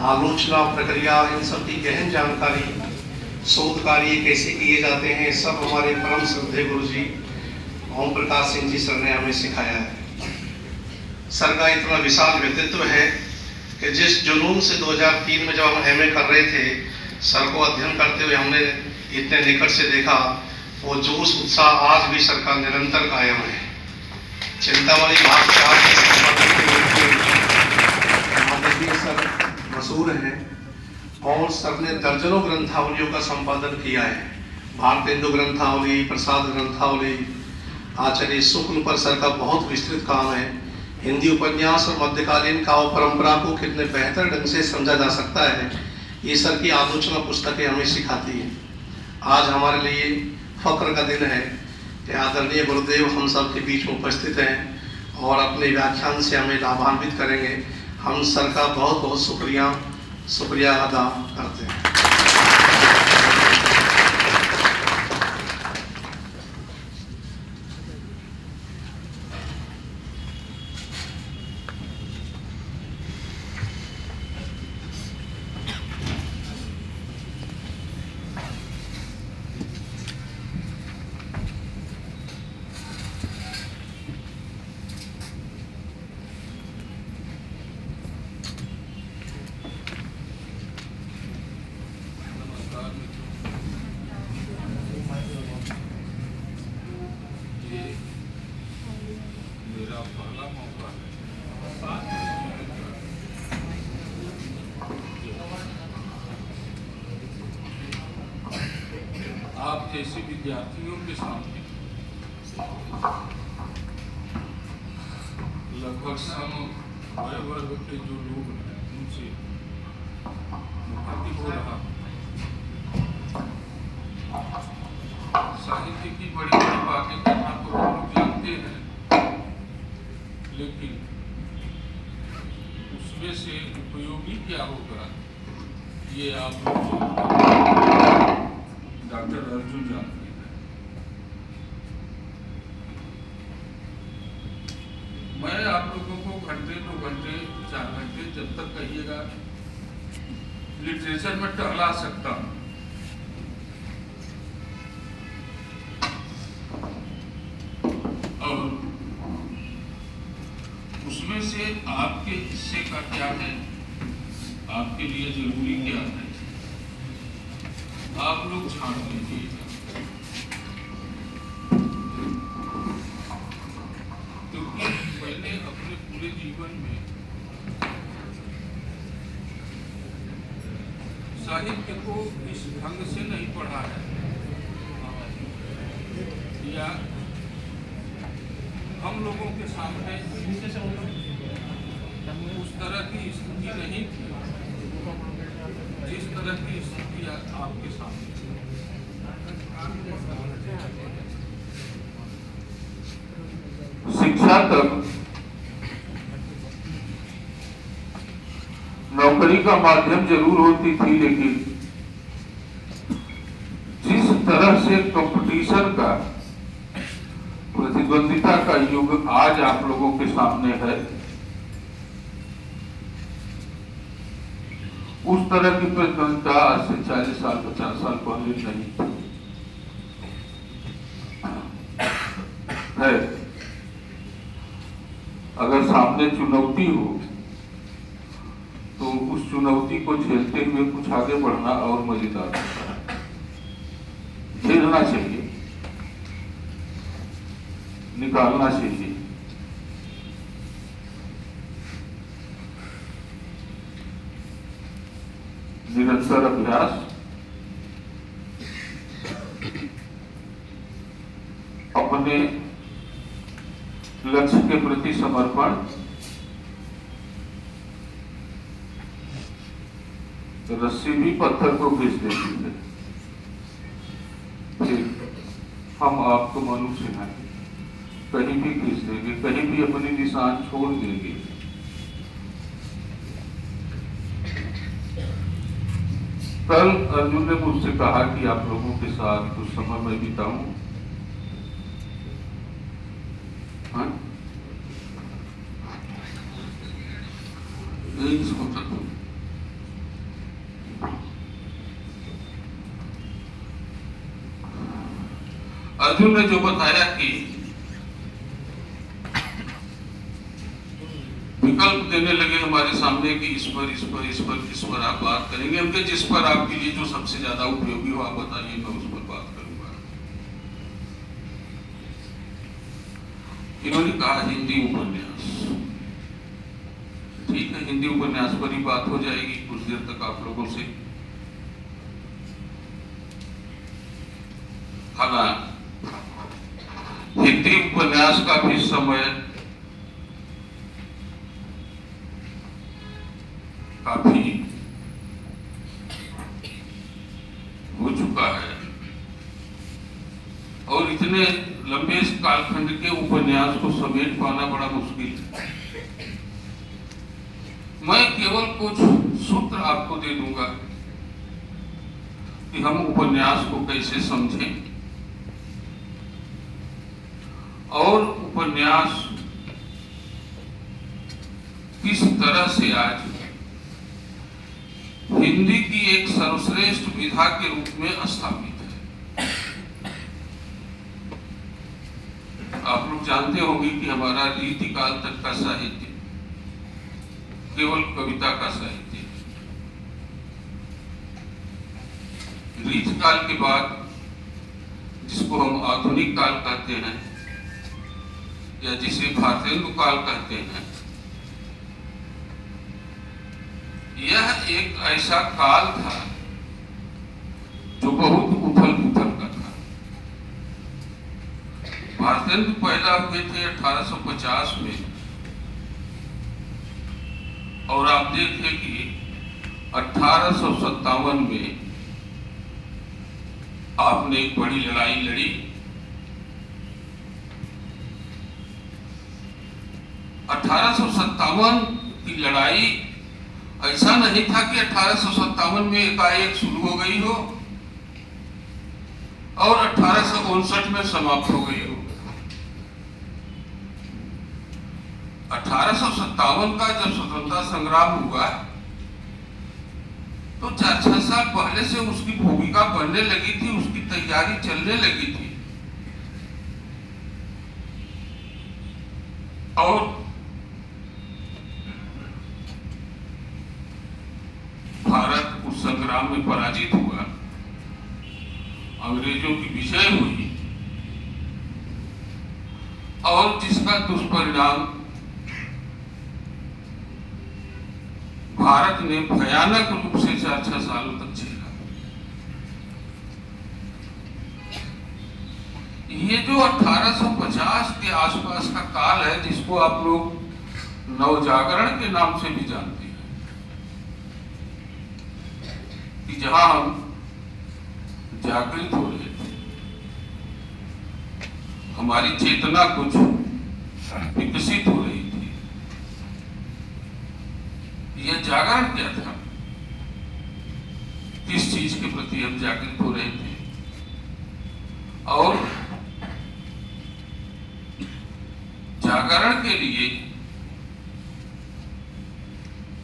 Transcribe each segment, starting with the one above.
आलोचना प्रक्रिया, इन सब की गहन जानकारी, शोध कार्य कैसे किए जाते हैं, सब हमारे परम श्रद्धेय गुरु जी ओम प्रकाश सिंह जी सर ने हमें सिखाया है। सर का इतना विशाल व्यक्तित्व है कि जिस जुनून से 2003 में जब हम एमए कर रहे थे, सर को अध्ययन करते हुए हमने इतने निकट से देखा, वो जोश उत्साह आज भी सर का निरंतर कायम है। चिंतामणि महाकाव्य सर मशहूर हैं और सर ने दर्जनों ग्रंथावलियों का संपादन किया है। भारतेंदु ग्रंथावली, प्रसाद ग्रंथावली, आचार्य शुक्ल पर सर का बहुत विस्तृत काम है। हिंदी उपन्यास और मध्यकालीन काव्य परंपरा को कितने बेहतर ढंग से समझा जा सकता है, ये सर की आलोचना पुस्तकें हमें सिखाती हैं। आज हमारे लिए फक्र का दिन है कि आदरणीय गुरुदेव हम सब के बीच में उपस्थित हैं और अपने व्याख्यान से हमें लाभान्वित करेंगे। हम सर का बहुत बहुत शुक्रिया अदा करते हैं। आप जैसे विद्यार्थियों के सामने लगभग सम वय वर्ग के जो लोग हैं उनसे मुखातिब हो रहा। साहित्य की बड़ी बड़ी बातें करना तो हम लोग जानते हैं, लेकिन उसमें से उपयोगी क्या होगा ये आप डॉक्टर अर्जुन जानते हैं। मैं आप लोगों को घंटे 2 घंटे 4 घंटे जब तक कहिएगा लिटरेचर में टहला सकता हूं। और उसमें से आपके हिस्से का क्या है, आपके लिए जरूरी क्या है, आप लोग छान लीजिएगा। क्योंकि मैंने अपने पूरे जीवन में साहित्य को इस ढंग से नहीं पढ़ा है, या हम लोगों के सामने उस तरह की स्थिति नहीं थी जिस तरह की स्थिति आपके सामने। शिक्षा तक नौकरी का माध्यम जरूर होती थी, लेकिन जिस तरह से कंपटीशन का, प्रतिद्वंदिता का युग आज आप लोगों के सामने है, उस तरह की प्रतिद्वंदिता आज से 40 साल 50 साल पहले नहीं थी है। अगर सामने चुनौती हो तो उस चुनौती को झेलते हुए कुछ आगे बढ़ना और मजेदार होता है। झेलना चाहिए, निकालना चाहिए। निरंतर अभ्यास, अपने लक्ष्य के प्रति समर्पण, रस्सी भी पत्थर को खींच देती है, फिर हम आपको मनुष्य हैं, कहीं भी खींच देंगे, कहीं भी अपनी निशान छोड़ देंगे। कल अर्जुन ने मुझसे कहा कि आप लोगों के साथ कुछ समय मैं बिताऊं। हाँ? यही सोचा था। अर्जुन ने जो बताया कि विकल्प देने लगे हमारे सामने कि इस पर आप बात करेंगे, उनके जिस पर आपके लिए जो सबसे ज्यादा उपयोगी हो आप बताइए, मैं उस पर बात करूंगा। इन्होंने कहा हिंदी उपन्यास। ठीक है, हिंदी उपन्यास पर ही बात हो जाएगी कुछ देर तक आप लोगों से। हालांकि हिंदी उपन्यास का भी समय काफी हो चुका है और इतने लंबे कालखंड के उपन्यास को समेट पाना बड़ा मुश्किल है। मैं केवल कुछ सूत्र आपको दे दूंगा कि हम उपन्यास को कैसे समझें और उपन्यास किस तरह से आज हिंदी की एक सर्वश्रेष्ठ विधा के रूप में स्थापित है। आप लोग जानते होंगे कि हमारा रीतिकाल तक का साहित्य केवल कविता का साहित्य है। रीतिकाल के बाद जिसको हम आधुनिक काल कहते हैं या जिसे भारतेंदु काल कहते हैं, यह एक ऐसा काल था जो बहुत उथल पुथल का था। भारतेंदु पैदा हुए थे 1850 में और आप देखें कि 1857 में आपने एक बड़ी लड़ाई लड़ी। 1857 की लड़ाई ऐसा नहीं था कि 1857 में एकाएक शुरू हो गई हो और 1859 में समाप्त हो गई हो। 1857 का जब स्वतंत्रता संग्राम हुआ तो 4-6 साल पहले से उसकी भूमिका बनने लगी थी, उसकी तैयारी चलने लगी थी और भारत उस संग्राम में पराजित हुआ, अंग्रेजों की विजय हुई और जिसका दुष्परिणाम भारत ने भयानक रूप से 4-6 सालों तक झेला। ये जो 1850 के आसपास का काल है जिसको आप लोग नवजागरण के नाम से भी जानते हैं, कि जहां हम जागृत हो रहे थे, हमारी चेतना कुछ विकसित हो रही थी। यह जागरण क्या था? किस चीज के प्रति हम जागृत हो रहे थे और जागरण के लिए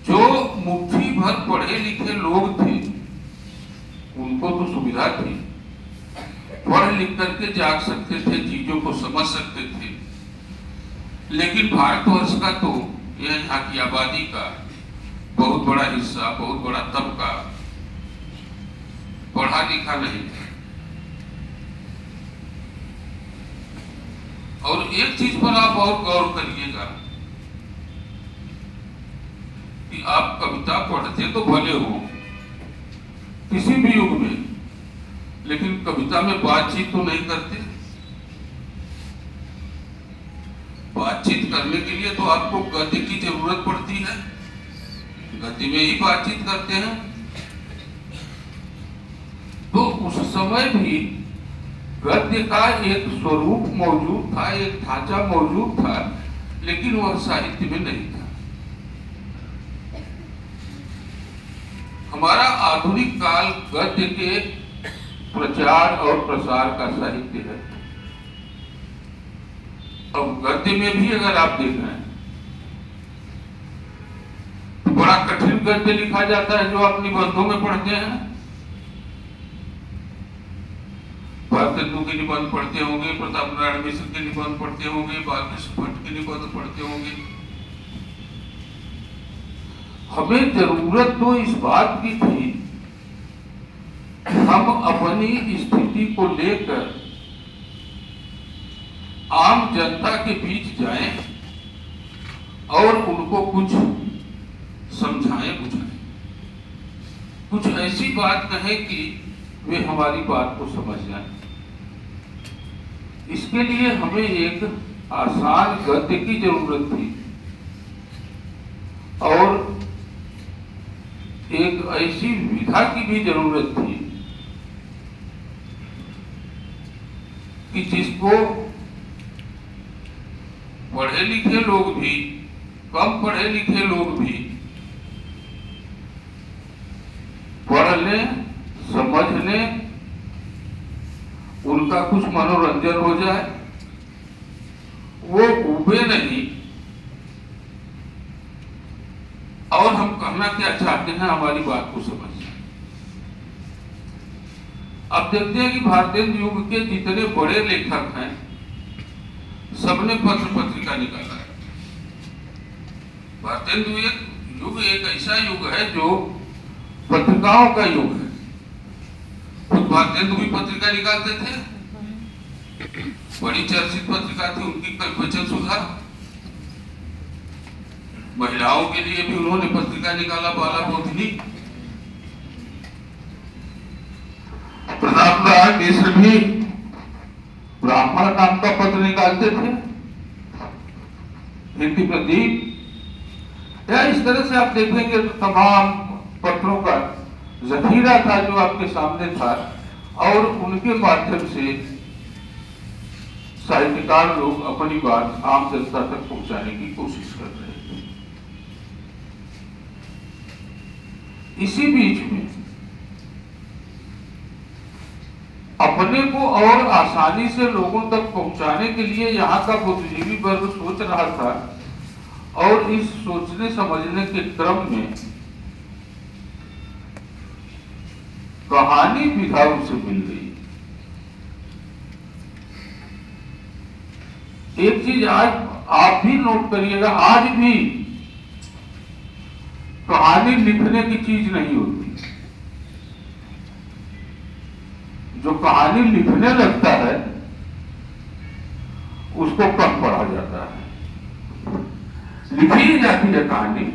जो मुट्ठी भर पढ़े लिखे लोग थे उनको तो सुविधा थी, पढ़ लिख करके जाग सकते थे, चीजों को समझ सकते थे, लेकिन भारतवर्ष का तो यह यहाँ की आबादी का बहुत बड़ा हिस्सा, बहुत बड़ा तबका पढ़ा लिखा नहीं था। और एक चीज पर आप और गौर करिएगा कि आप कविता पढ़ते तो भले हो किसी भी युग में, लेकिन कविता में बातचीत तो नहीं करते। बातचीत करने के लिए तो आपको गद्य की जरूरत पड़ती है, गद्य में ही बातचीत करते हैं। तो उस समय भी गद्य का एक स्वरूप मौजूद था, एक ढांचा मौजूद था, लेकिन वह साहित्य में नहीं था। हमारा आधुनिक काल गद्य के प्रचार और प्रसार का साहित्य है। अब गद्य में भी अगर आप देख रहे हैं तो बड़ा कठिन गद्य लिखा जाता है जो आप निबंधों में पढ़ते हैं। भारतेंदु के निबंध पढ़ते होंगे, प्रताप नारायण मिश्र के निबंध पढ़ते होंगे, बालकृष्ण भट्ट के निबंध पढ़ते होंगे। हमें जरूरत तो इस बात की थी, हम अपनी स्थिति को लेकर आम जनता के बीच जाएं और उनको कुछ समझाएं, बुझाएं, कुछ ऐसी बात कहें कि वे हमारी बात को समझ जाएं। इसके लिए हमें एक आसान गद्य की जरूरत थी और एक ऐसी विधा की भी जरूरत थी कि जिसको पढ़े लिखे लोग भी, कम पढ़े लिखे लोग भी पढ़ लें, समझ लें, उनका कुछ मनोरंजन हो जाए, वो उबे नहीं। और हम कहना क्या चाहते हैं, हमारी बात को समझ जाए। अब देखते हैं कि भारतेंदु युग के जितने बड़े लेखक हैं, सबने पत्र पत्रिका निकाला है। भारतेंदु युग एक ऐसा युग है जो पत्रिकाओं का युग है। खुद भारतेंदु भी पत्रिका निकालते थे, बड़ी चर्चित पत्रिका थी उनकी कल्पवचन सुधा। महिलाओं के लिए भी उन्होंने पत्रिका निकाला, बाला बोधिनी। प्रताप नारायण मिश्र भी ब्राह्मण नाम का पत्र निकालते थे, हिंदी प्रदीप। या इस तरह से आप देखेंगे तो तमाम पत्रों का जखीरा था जो आपके सामने था और उनके माध्यम से साहित्यकार लोग अपनी बात आम जनता तक पहुंचाने की कोशिश कर रहे थे। इसी बीच में अपने को और आसानी से लोगों तक पहुंचाने के लिए यहाँ का बुद्धिजीवी वर्ग सोच रहा था और इस सोचने समझने के क्रम में कहानी विधा उनसे मिल गई। एक चीज आज आप भी नोट करिएगा, आज भी कहानी लिखने की चीज नहीं होती। जो कहानी लिखने लगता है उसको कम पढ़ा जाता है। लिखी जाती है कहानी,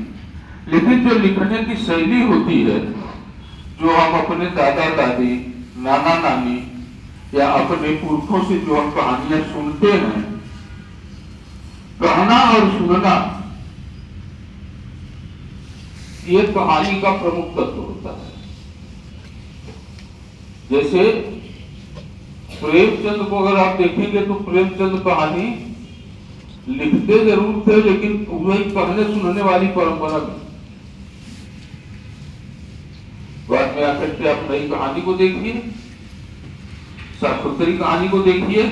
लेकिन जो लिखने की शैली होती है, जो हम अपने दादा दादी, नाना नानी या अपने पुरखों से जो हम कहानियां सुनते हैं, कहना और सुनना ये कहानी का प्रमुख तत्व होता है। जैसे प्रेमचंद को अगर आप देखेंगे तो प्रेमचंद कहानी लिखते जरूर थे, लेकिन वही कहने सुनने वाली परंपरा में। बाद में आकर के आप नई कहानी को देखिए, साक्षोत्तरी कहानी को देखिए,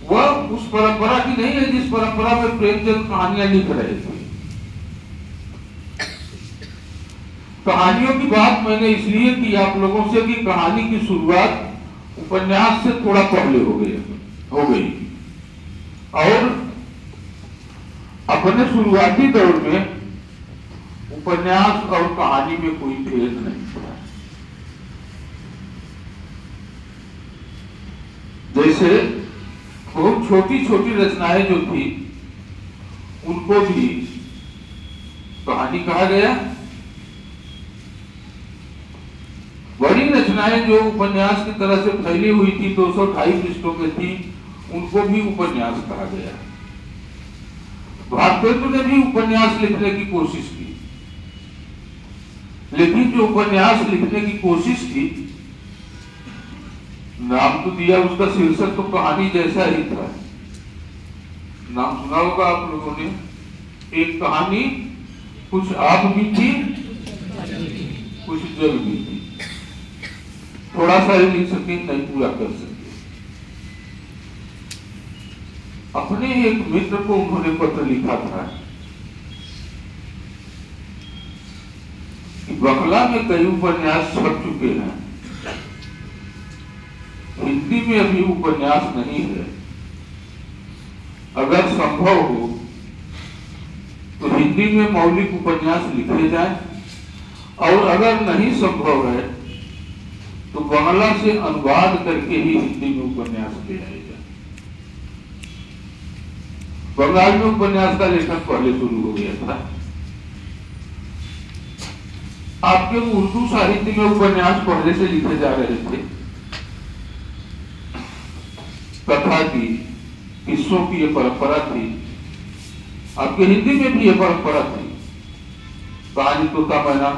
वह उस परंपरा की नहीं है जिस परंपरा में प्रेमचंद कहानियां लिख रहे थे। कहानियों की बात मैंने इसलिए की आप लोगों से कि कहानी की शुरुआत उपन्यास से थोड़ा पहले हो गई और अपने शुरुआती दौर में उपन्यास और कहानी में कोई भेद नहीं था। जैसे बहुत छोटी छोटी रचनाएं जो थी उनको भी कहानी कहा गया। बड़ी रचनाएं जो उपन्यास की तरह से फैली हुई थी, 200-250 पृष्ठों में थी, उनको भी उपन्यास कहा गया। भारतेंदु ने भी उपन्यास लिखने की कोशिश की, लेकिन जो उपन्यास लिखने की कोशिश की, नाम तो दिया, उसका शीर्षक तो कहानी जैसा ही था। नाम सुना होगा आप लोगों ने, एक कहानी कुछ आप भी थी कुछ जग भी थी। थोड़ा सा ही लिख सके, नहीं पूरा कर सके। अपने एक मित्र को उन्होंने पत्र लिखा था कि बंगला में कई उपन्यास छप चुके हैं, हिंदी में अभी उपन्यास नहीं है। अगर संभव हो तो हिंदी में मौलिक उपन्यास लिखे जाए, और अगर नहीं संभव है तो बांग्ला से अनुवाद करके ही हिंदी में उपन्यास ले आए जाए। बंगाल में उपन्यास का लेखन पहले शुरू हो गया था। आपके उर्दू साहित्य में उपन्यास पहले से लिखे जा रहे थे, कथा की, किस्सों की ये परंपरा थी। आपके हिंदी में भी ये परंपरा थी, कहानी तोता मैना,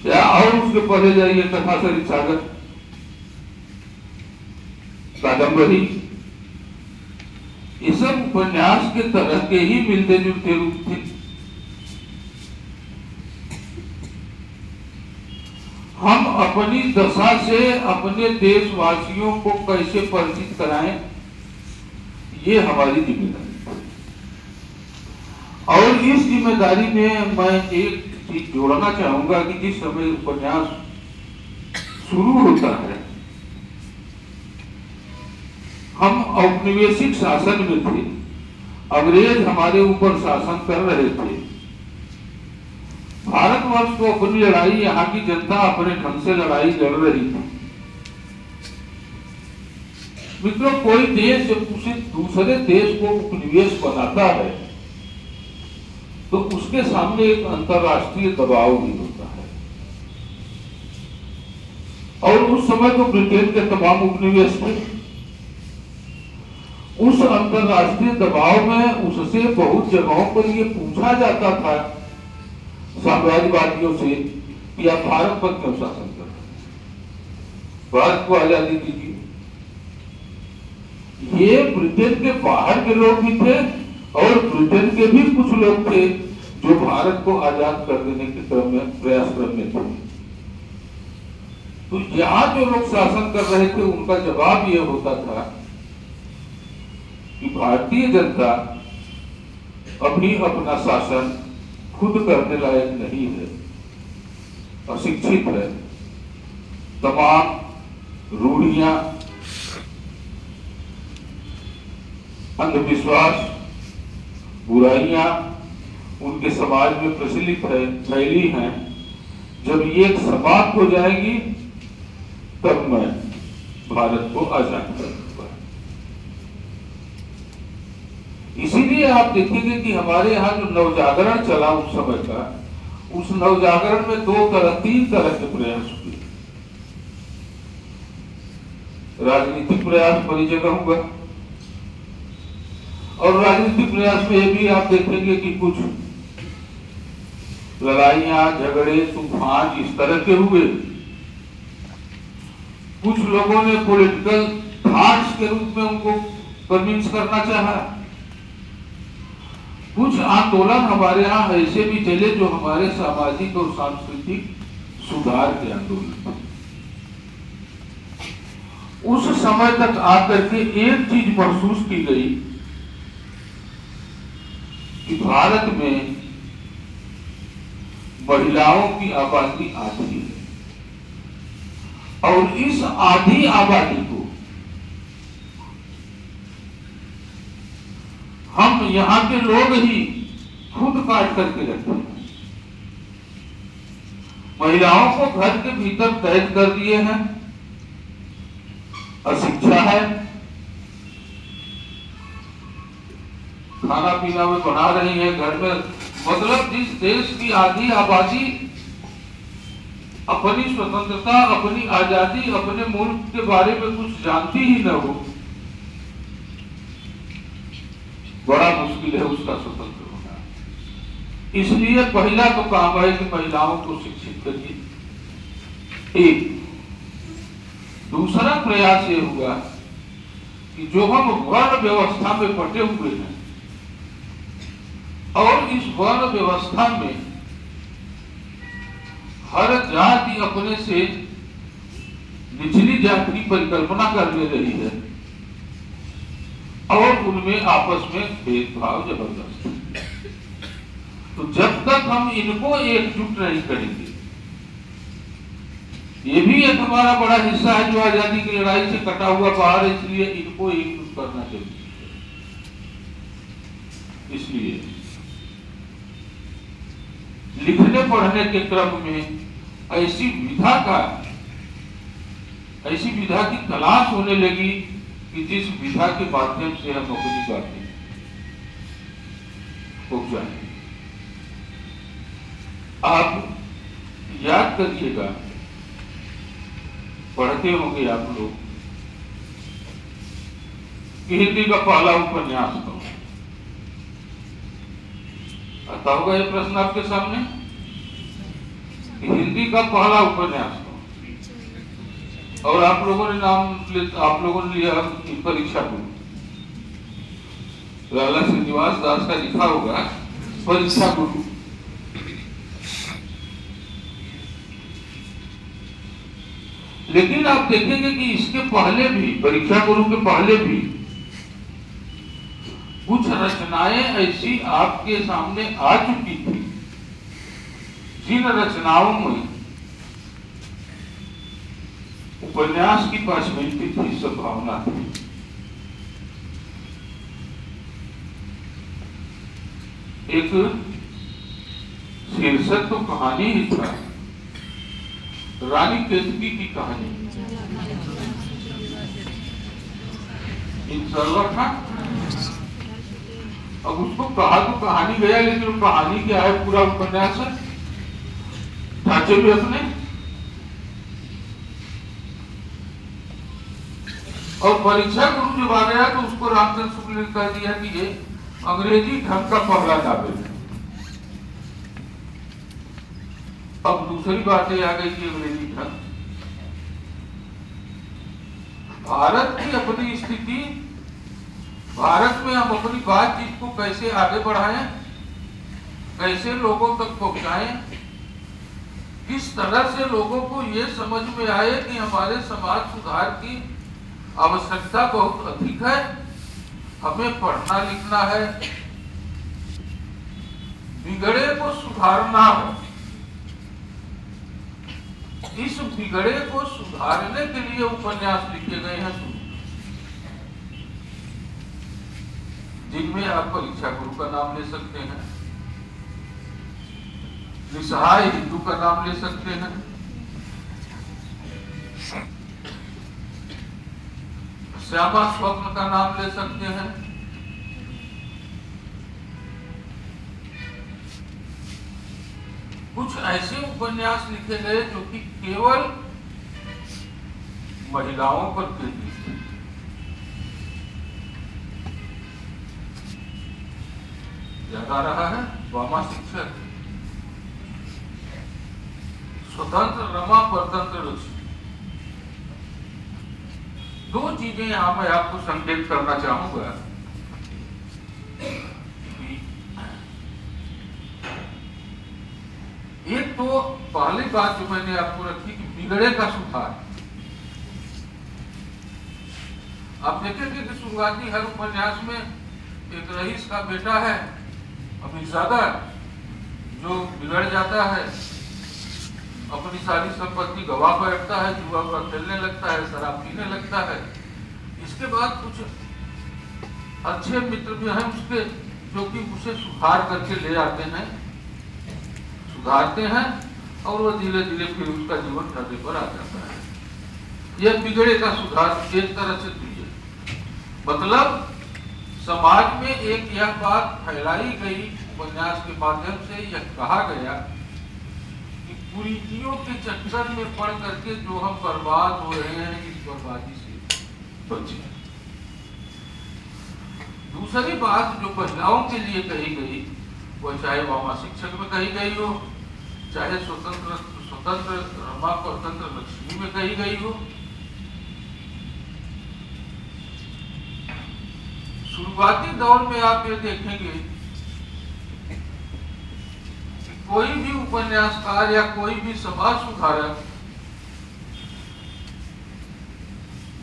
या और उसके पढ़े जाइए कथा सरित सागर, कादम्बरी, ये सब उपन्यास के तरह के ही मिलते जुलते रूप थे। हम अपनी दशा से अपने देशवासियों को कैसे परिचित कराएं, ये हमारी जिम्मेदारी है। और इस जिम्मेदारी में मैं एक चीज जोड़ना चाहूंगा कि जिस समय उपन्यास शुरू होता है, हम औपनिवेशिक शासन में थे, अंग्रेज हमारे ऊपर शासन कर रहे थे। भारतवर्ष को अपनी लड़ाई, यहाँ की जनता अपने ढंग से लड़ाई लड़ रही थी। मित्रों, कोई देश जब उसे दूसरे देश को उपनिवेश बनाता है तो उसके सामने एक अंतर्राष्ट्रीय दबाव भी होता है। और उस समय तो ब्रिटेन के तमाम उपनिवेश थे। उस अंतर्राष्ट्रीय दबाव में उससे बहुत जगहों पर यह पूछा जाता था साम्राज्यवादियों से कि आप भारत पर क्यों शासन कर रहे हैं, भारत को आजादी दीजिए। ये ब्रिटेन के बाहर के लोग भी थे और ब्रिटेन के भी कुछ लोग थे जो भारत को आजाद कर देने के क्रम में, प्रयास क्रम में थे। तो यहां जो लोग शासन कर रहे थे उनका जवाब यह होता था कि भारतीय जनता अभी अपना शासन खुद करने लायक नहीं है, अशिक्षित है, तमाम रूढ़ियां, अंधविश्वास, बुराइयां उनके समाज में प्रचलित है, फैली हैं। जब ये समाप्त हो जाएगी तब मैं भारत को आजाद कर दूंगा। इसीलिए आप देखेंगे कि हमारे यहाँ जो नवजागरण चला उस समय का, उस नवजागरण में तीन तरह के प्रयास हुए। राजनीतिक प्रयास बड़ी जगह हुआ, और राजनीतिक प्रयास में ये भी आप देखेंगे कि कुछ लड़ाइयां, झगड़े, तूफान इस तरह के हुए। कुछ लोगों ने पॉलिटिकल थॉट्स के रूप में उनको कन्विंस करना चाहा। कुछ आंदोलन हमारे यहाँ ऐसे भी चले जो हमारे सामाजिक और सांस्कृतिक सुधार के आंदोलन थे। उस समय तक आकर के एक चीज महसूस की गई कि भारत में महिलाओं की आबादी आधी है, और इस आधी आबादी को हम यहां के लोग ही खुद काट करके रखते हैं। महिलाओं को घर के भीतर कैद कर दिए हैं, अशिक्षा है, खाना पीना में बना रही है घर में। मतलब जिस देश की आधी आबादी अपनी स्वतंत्रता, अपनी आजादी, अपने मुल्क के बारे में कुछ जानती ही न हो, बड़ा मुश्किल है उसका स्वतंत्र होना। इसलिए पहला तो काम है कि महिलाओं को शिक्षित करिए। एक दूसरा प्रयास ये हुआ कि जो हम वर्ण व्यवस्था में बटे हुए हैं, और इस वर्ण व्यवस्था में हर जाति अपने से निचली जाति की परिकल्पना कर ले रही है, और उनमें आपस में भेदभाव जबरदस्त है। तो जब तक हम इनको एकजुट नहीं करेंगे, ये भी एक हमारा बड़ा हिस्सा है जो आजादी की लड़ाई से कटा हुआ बाहर, इसलिए इनको एकजुट करना जरूरी है। इसलिए लिखने पढ़ने के क्रम में ऐसी विधा की तलाश होने लगी कि जिस विधा के माध्यम से हम अपनी बातें पहुंचाएं। आप याद करिएगा, पढ़ते होंगे आप लोग कि हिंदी का पहला उपन्यास कौन? आता होगा ये प्रश्न आपके सामने कि हिंदी का पहला उपन्यास कौन? और आप लोगों ने लिया परीक्षा गुरु। लाला श्रीनिवास दास का लिखा होगा परीक्षा गुरु। लेकिन आप देखेंगे कि इसके पहले भी, परीक्षा गुरु के पहले भी कुछ रचनाएं ऐसी आपके सामने आ चुकी थी जिन रचनाओं में उपन्यास की पॉसिबिलिटी थी, संभावना थी। एक शीर्षक तो कहानी ही था, रानी केतकी की कहानी। इंटरवल था। अब उसको कहा तो कहानी गया, लेकिन कहानी क्या है, पूरा उपन्यास है, ढांचे भी अपने। और परीक्षा गुरु जब आ गया तो उसको रामचंद्र शुक्ल ने कह दिया कि ये अंग्रेजी ढंग का पहला नावल है। अब दूसरी बातें आ गई कि अंग्रेजी ढंग, भारत की अपनी स्थिति, भारत में हम अपनी बातचीत को कैसे आगे बढ़ाएं, कैसे लोगों तक पहुंचाएं, किस तरह से लोगों को ये समझ में आए कि हमारे समाज सुधार की आवश्यकता बहुत अधिक है, हमें पढ़ना लिखना है, बिगड़े को सुधारना है। इस बिगड़े को सुधारने के लिए उपन्यास लिखे गए हैं, जिनमें आप परीक्षा गुरु का नाम ले सकते हैं, निसहाय हिंदू का नाम ले सकते हैं, श्यामा स्वप्न का नाम ले सकते हैं। कुछ ऐसे उपन्यास लिखे गए जो कि केवल महिलाओं पर केंद्रित थे। याद आ रहा है, वामा शिक्षक, स्वतंत्र रमा परतंत्र रुचि। दो चीजें यहां मैं आपको संकेत करना चाहूंगा। एक तो पहली बात जो मैंने आपको रखी कि बिगड़े का सुधार। आप देखेंगे कि शुरुआती हर उपन्यास में एक रईस का बेटा है अमीरजादा, जो बिगड़ जाता है, अपनी सारी संपत्ति गवा बैठता है, जुआ हुआ खेलने लगता है, शराब पीने लगता है। इसके बाद कुछ अच्छे मित्र भी हैं उसके, जो कि उसे सुधार करके ले आते हैं, सुधारते हैं, और वो धीरे धीरे फिर उसका जीवन ढर्रे पर आ जाता है। यह बिगड़े का सुधार एक तरह से दिए, मतलब समाज में एक यह बात फैलाई गई उपन्यास के माध्यम से, यह कहा गया कि कुरीतियों के चक्कर में पड़ करके जो हम बर्बाद हो रहे हैं, इस बर्बादी से बचे। दूसरी बात जो महिलाओं के लिए कही गई, वो चाहे वामा शिक्षक में कही गई हो, चाहे स्वतंत्र रमा परतंत्र लक्ष्मी में कही गई हो, शुरुआती दौर में आप ये देखेंगे कि कोई भी उपन्यासकार या कोई भी समाज सुधारक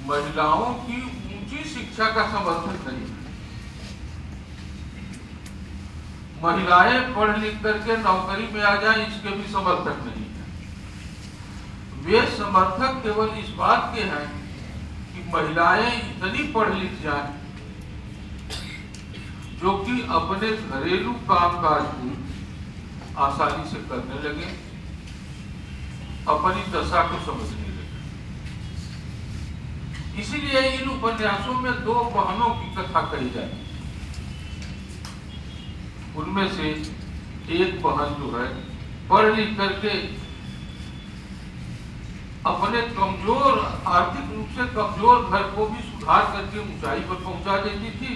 महिलाओं की ऊंची शिक्षा का समर्थन नहीं है। महिलाएं पढ़ लिख करके नौकरी में आ जाएं, इसके भी समर्थक नहीं है। वे समर्थक केवल इस बात के हैं कि महिलाएं इतनी पढ़ लिख जाएं जो कि अपने घरेलू कामकाज को आसानी से करने लगे, अपनी दशा को समझने लगे। इसीलिए इन उपन्यासों में दो बहनों की कथा कही जाती है। उनमें से एक बहन जो है पढ़ लिख करके अपने कमजोर, आर्थिक रूप से कमजोर घर को भी सुधार करके ऊंचाई पर पहुंचा देती थी,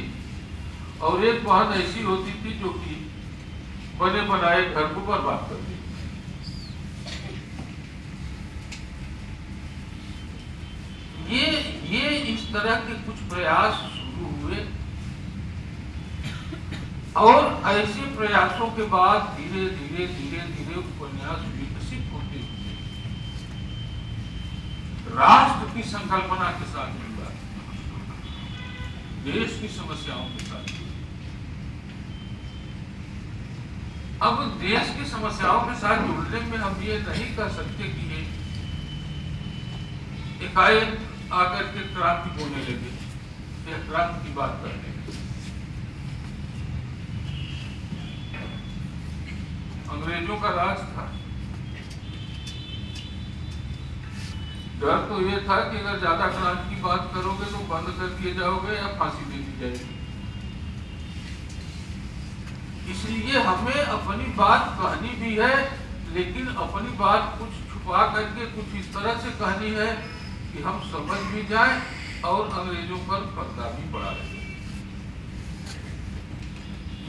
और एक बहन ऐसी होती थी जो कि बने बनाए घर को बर्बाद कर देती। ये इस तरह के कुछ प्रयास शुरू हुए, और ऐसे प्रयासों के बाद धीरे धीरे उपन्यास विकसित होते हुए राष्ट्र की संकल्पना के साथ जुड़ा, देश की समस्याओं के साथ। अब देश की समस्याओं के साथ जुड़ने में हम ये नहीं कह सकते कि ये एकाएक आकर के क्रांति होने लगे या क्रांति की बात करने लगे। अंग्रेजों का राज था। डर तो ये था कि अगर ज्यादा क्रांति की बात करोगे तो बंद कर दिए जाओगे या फांसी दे दी जाएगी। इसलिए हमें अपनी बात कहनी भी है, लेकिन अपनी बात कुछ छुपा करके कुछ इस तरह से कहनी है कि हम समझ भी जाएं और अंग्रेजों पर पर्दा भी पड़ा रहे।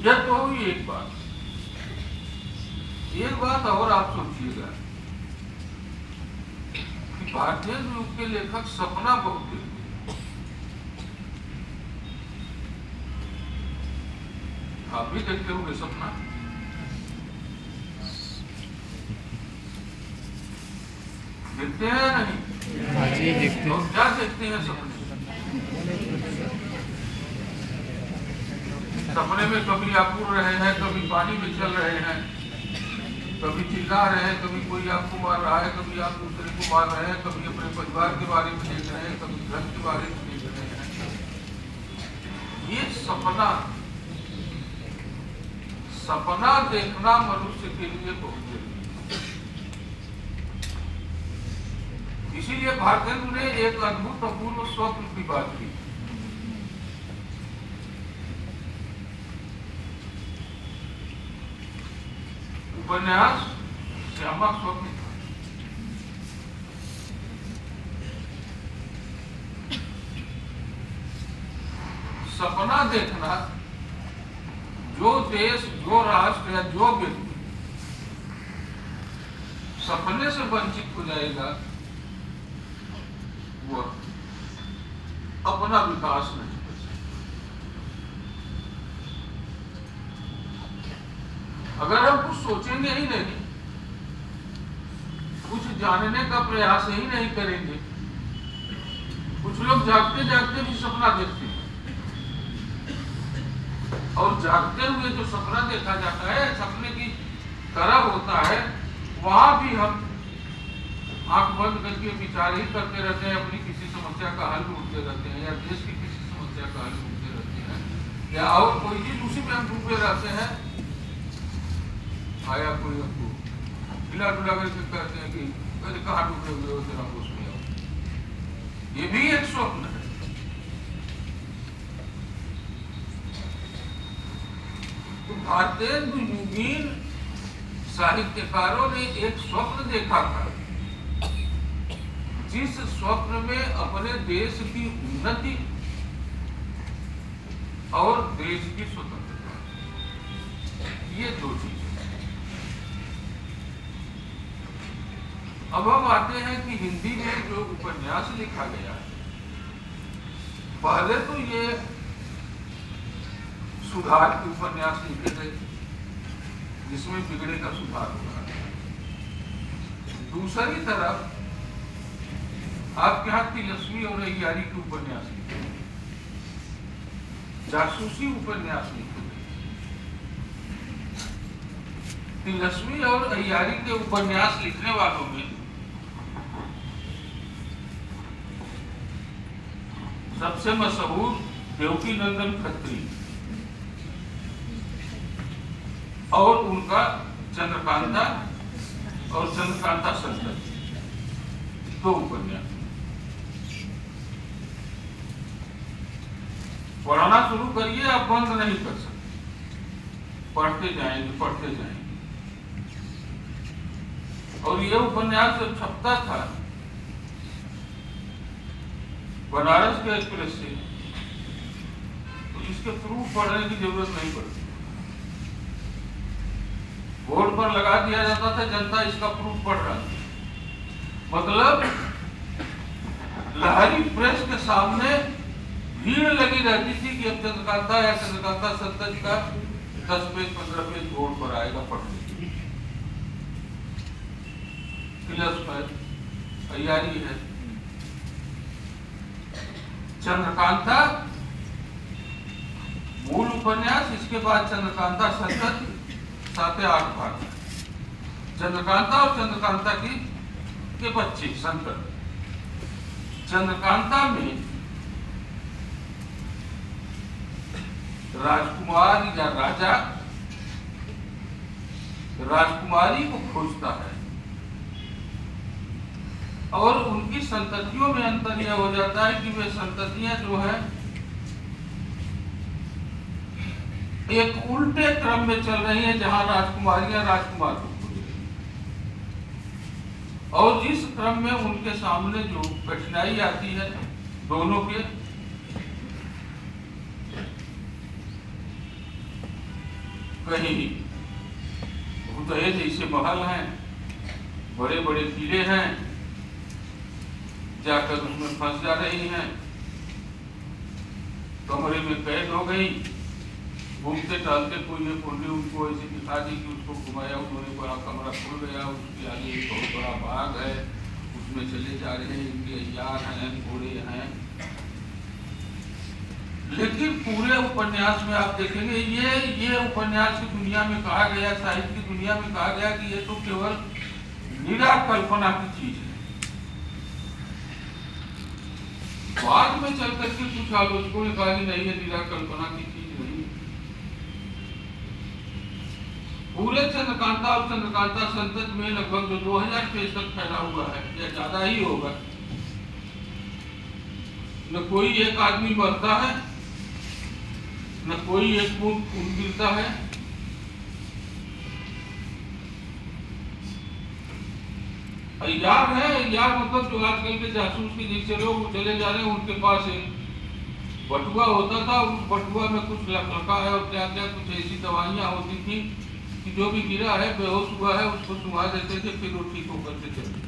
यह तो हुई एक बात। एक बात और आप सोचिएगा कि भारतीय युग के लेखक सपना बहुत देखते। आप भी देखते होंगे सपना। देखते हैं या नहीं? तो क्या देखते हैं सपने? सपने में कभी आप उड़ रहे हैं, कभी पानी में चल रहे हैं, कभी चिल्ला रहे हैं, कभी कोई आपको मार रहा है, कभी आप दूसरे को मार रहे हैं, कभी अपने परिवार के बारे में देख रहे हैं, कभी घर के बारे में देख रहे हैं। ये सपना देखना मनुष्य के लिए बहुत जरूरी है। इसीलिए भारतेंदु ने एक अद्भुत अपूर्व स्वप्न की बात की। उपन्यास श्यामा स्वप्न था। सपना देखना, जो देश, जो राष्ट्र या जो व्यक्ति सपने से वंचित हो जाएगा वह अपना विकास नहीं कर सकता। अगर हम कुछ सोचेंगे ही नहीं, कुछ जानने का प्रयास ही नहीं करेंगे। कुछ लोग जागते जागते भी सपना देखते हैं, और जागते हुए जो सपना देखा जाता है, सपने की तरह होता है, वहां भी हम आंख बंद करके विचार ही करते रहते हैं, अपनी किसी समस्या का हल ढूंढते रहते हैं, या देश की किसी समस्या का हल ढूंढते रहते हैं, या और कोई चीज उसी में हम डूबे रहते हैं। आया कोई हमको हिला डुला करके कहते हैं कि अरे कहाँ डूबे हुए हो, जरा होश में आओ। ये भी एक स्वप्न है। तो भारतेंदु युगीन साहित्यकारों ने एक स्वप्न देखा था, जिस स्वप्न में अपने देश की उन्नति और देश की स्वतंत्रता, ये दो चीजें। अब हम आते हैं कि हिंदी में जो उपन्यास लिखा गया है, पहले तो ये सुधार के उपन्यास लिखे गए जिसमें बिगड़े का सुधार हो रहा है। दूसरी तरफ आपके यहाँ तिलस्मी और अय्यारी के उपन्यास लिखे गए, जासूसी उपन्यास लिखे गए। तिलस्मी और अय्यारी के उपन्यास लिखने वालों में सबसे मशहूर देवकी नंदन खत्री और उनका चंद्रकांता और चंद्रकांता संतति, दो उपन्यास। पढ़ना शुरू करिए, आप बंद नहीं कर सकते, पढ़ते जाएंगे। और ये उपन्यास जब छपता था बनारस के एक्सप्रेस से, तो इसके प्रूफ पढ़ने की जरूरत नहीं पड़ती, बोर्ड पर लगा दिया जाता था, जनता इसका प्रूफ पढ़ रहा था। मतलब लहरी प्रेस के सामने भीड़ लगी रहती थी कि अब चंद्रकांता या चंद्रकांता संतति का 10 पेज 15 पेज बोर्ड पर आएगा पढ़ने के लिए। तैयारी है। चंद्रकांता मूल उपन्यास, इसके बाद चंद्रकांता संतति 7-8 भाग। चंद्रकांता और चंद्रकांता के बच्चे संतति। चंद्रकांता में राजकुमार या राजा राजकुमारी को खोजता है और उनकी संततियों में अंतर यह हो जाता है कि वे संततियां जो है एक उल्टे क्रम में चल रही हैं, जहां राजकुमारियां राजकुमार को खोज रही हैं। और इस क्रम में उनके सामने जो कठिनाई आती है दोनों के, कहीं भूतहे जैसे महल हैं, बड़े बड़े किले हैं, जाकर उसमें फंस जा रही हैं, कमरे में कैद हो गई, घूमते टहलते कोई ने कुंडली उनको ऐसे दिखा दी कि उसको घुमाया, उन्होंने बड़ा कमरा खुल गया, उसके आगे एक बहुत बड़ा बाग है, उसमें चले जा रहे हैं, इनके यार हैं, घोड़े हैं। लेकिन पूरे उपन्यास में आप देखेंगे ये उपन्यास की दुनिया में कहा गया, साहित्य की दुनिया में कहा गया कि ये तो केवल निरा कल्पना की चीज है। बाद में चल करके कुछ आलोचकों ने कहा कि नहीं, ये निरा कल्पना की चीज नहीं। पूरे चंद्रकांता और चंद्रकांता संतति में लगभग जो 2000 पेज तक फैला हुआ है या ज्यादा ही होगा, न कोई एक आदमी मरता है, न कोई एक खून गिरता है। यार है, यार मतलब जो आजकल के जासूस के जैसे लोग चले जा रहे हैं, उनके पास एक बटुआ होता था, उस बटुआ में कुछ लका है और क्या क्या कुछ ऐसी दवाइयां होती थी कि जो भी गिरा है, बेहोश हुआ है, उसको सुंघा देते थे, फिर वो ठीक होकर के चले।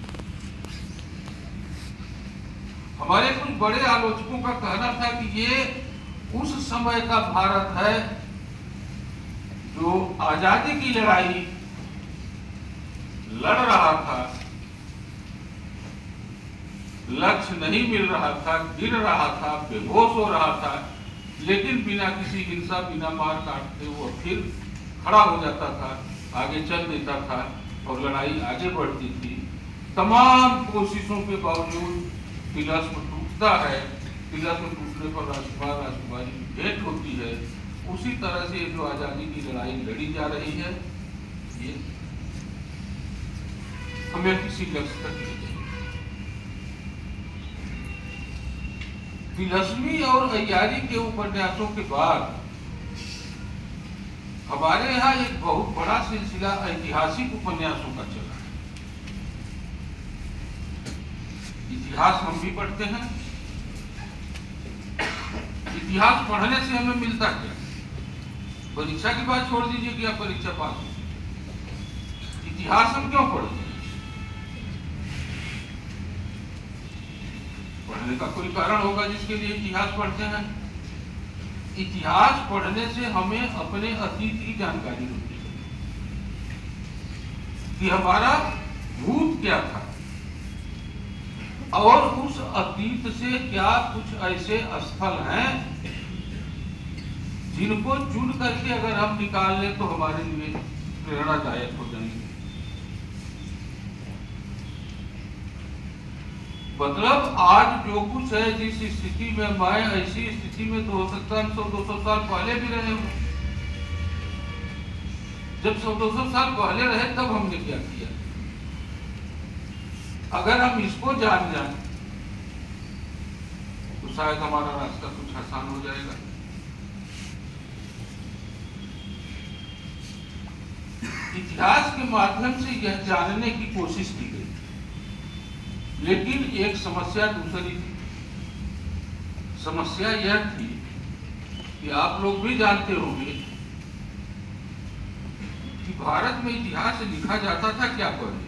हमारे कुछ बड़े आलोचकों का कहना था कि ये उस समय का भारत है जो आजादी की लड़ाई लड़ रहा था, लक्ष्य नहीं मिल रहा था, गिर रहा था, बेहोश हो रहा था, लेकिन बिना किसी हिंसा, बिना मार काटते वो फिर खड़ा हो जाता था, आगे चल देता था और लड़ाई आगे बढ़ती थी। तमाम कोशिशों के बावजूद तिलिस्म टूटता है, तिलिस्म टूटने पर राजकुमार राजकुमारी की भेंट होती है। उसी तरह से जो आजादी की लड़ाई लड़ी जा रही है, ये हमें किसी लक्ष्य तक ले जाए। तिलिस्मी और अय्यारी के उपन्यासों के बाद हमारे यहाँ एक बहुत बड़ा सिलसिला ऐतिहासिक उपन्यासों का चला है। इतिहास हम भी पढ़ते हैं। इतिहास पढ़ने से हमें मिलता क्या? परीक्षा की बात छोड़ दीजिए कि आप परीक्षा पास हो। इतिहास हम क्यों पढ़ते हैं? पढ़ने का कोई कारण होगा जिसके लिए इतिहास पढ़ते हैं। इतिहास पढ़ने से हमें अपने अतीत की जानकारी होती है कि हमारा भूत क्या था और उस अतीत से क्या कुछ ऐसे स्थल हैं जिनको चुन करके अगर हम निकाल लें तो हमारे लिए प्रेरणादायक हो जाएंगे। मतलब आज जो कुछ है, जिस स्थिति में मैं, ऐसी स्थिति में तो हो सकता है हम 100-200 साल पहले भी रहे हो। जब 100-200 साल पहले रहे तब हमने क्या किया। अगर हम इसको जान जाए तो शायद हमारा रास्ता कुछ आसान हो जाएगा। इतिहास के माध्यम से यह जानने की कोशिश की गई, लेकिन एक समस्या दूसरी थी। समस्या यह थी कि आप लोग भी जानते होंगे कि भारत में इतिहास लिखा जाता था क्या पहले।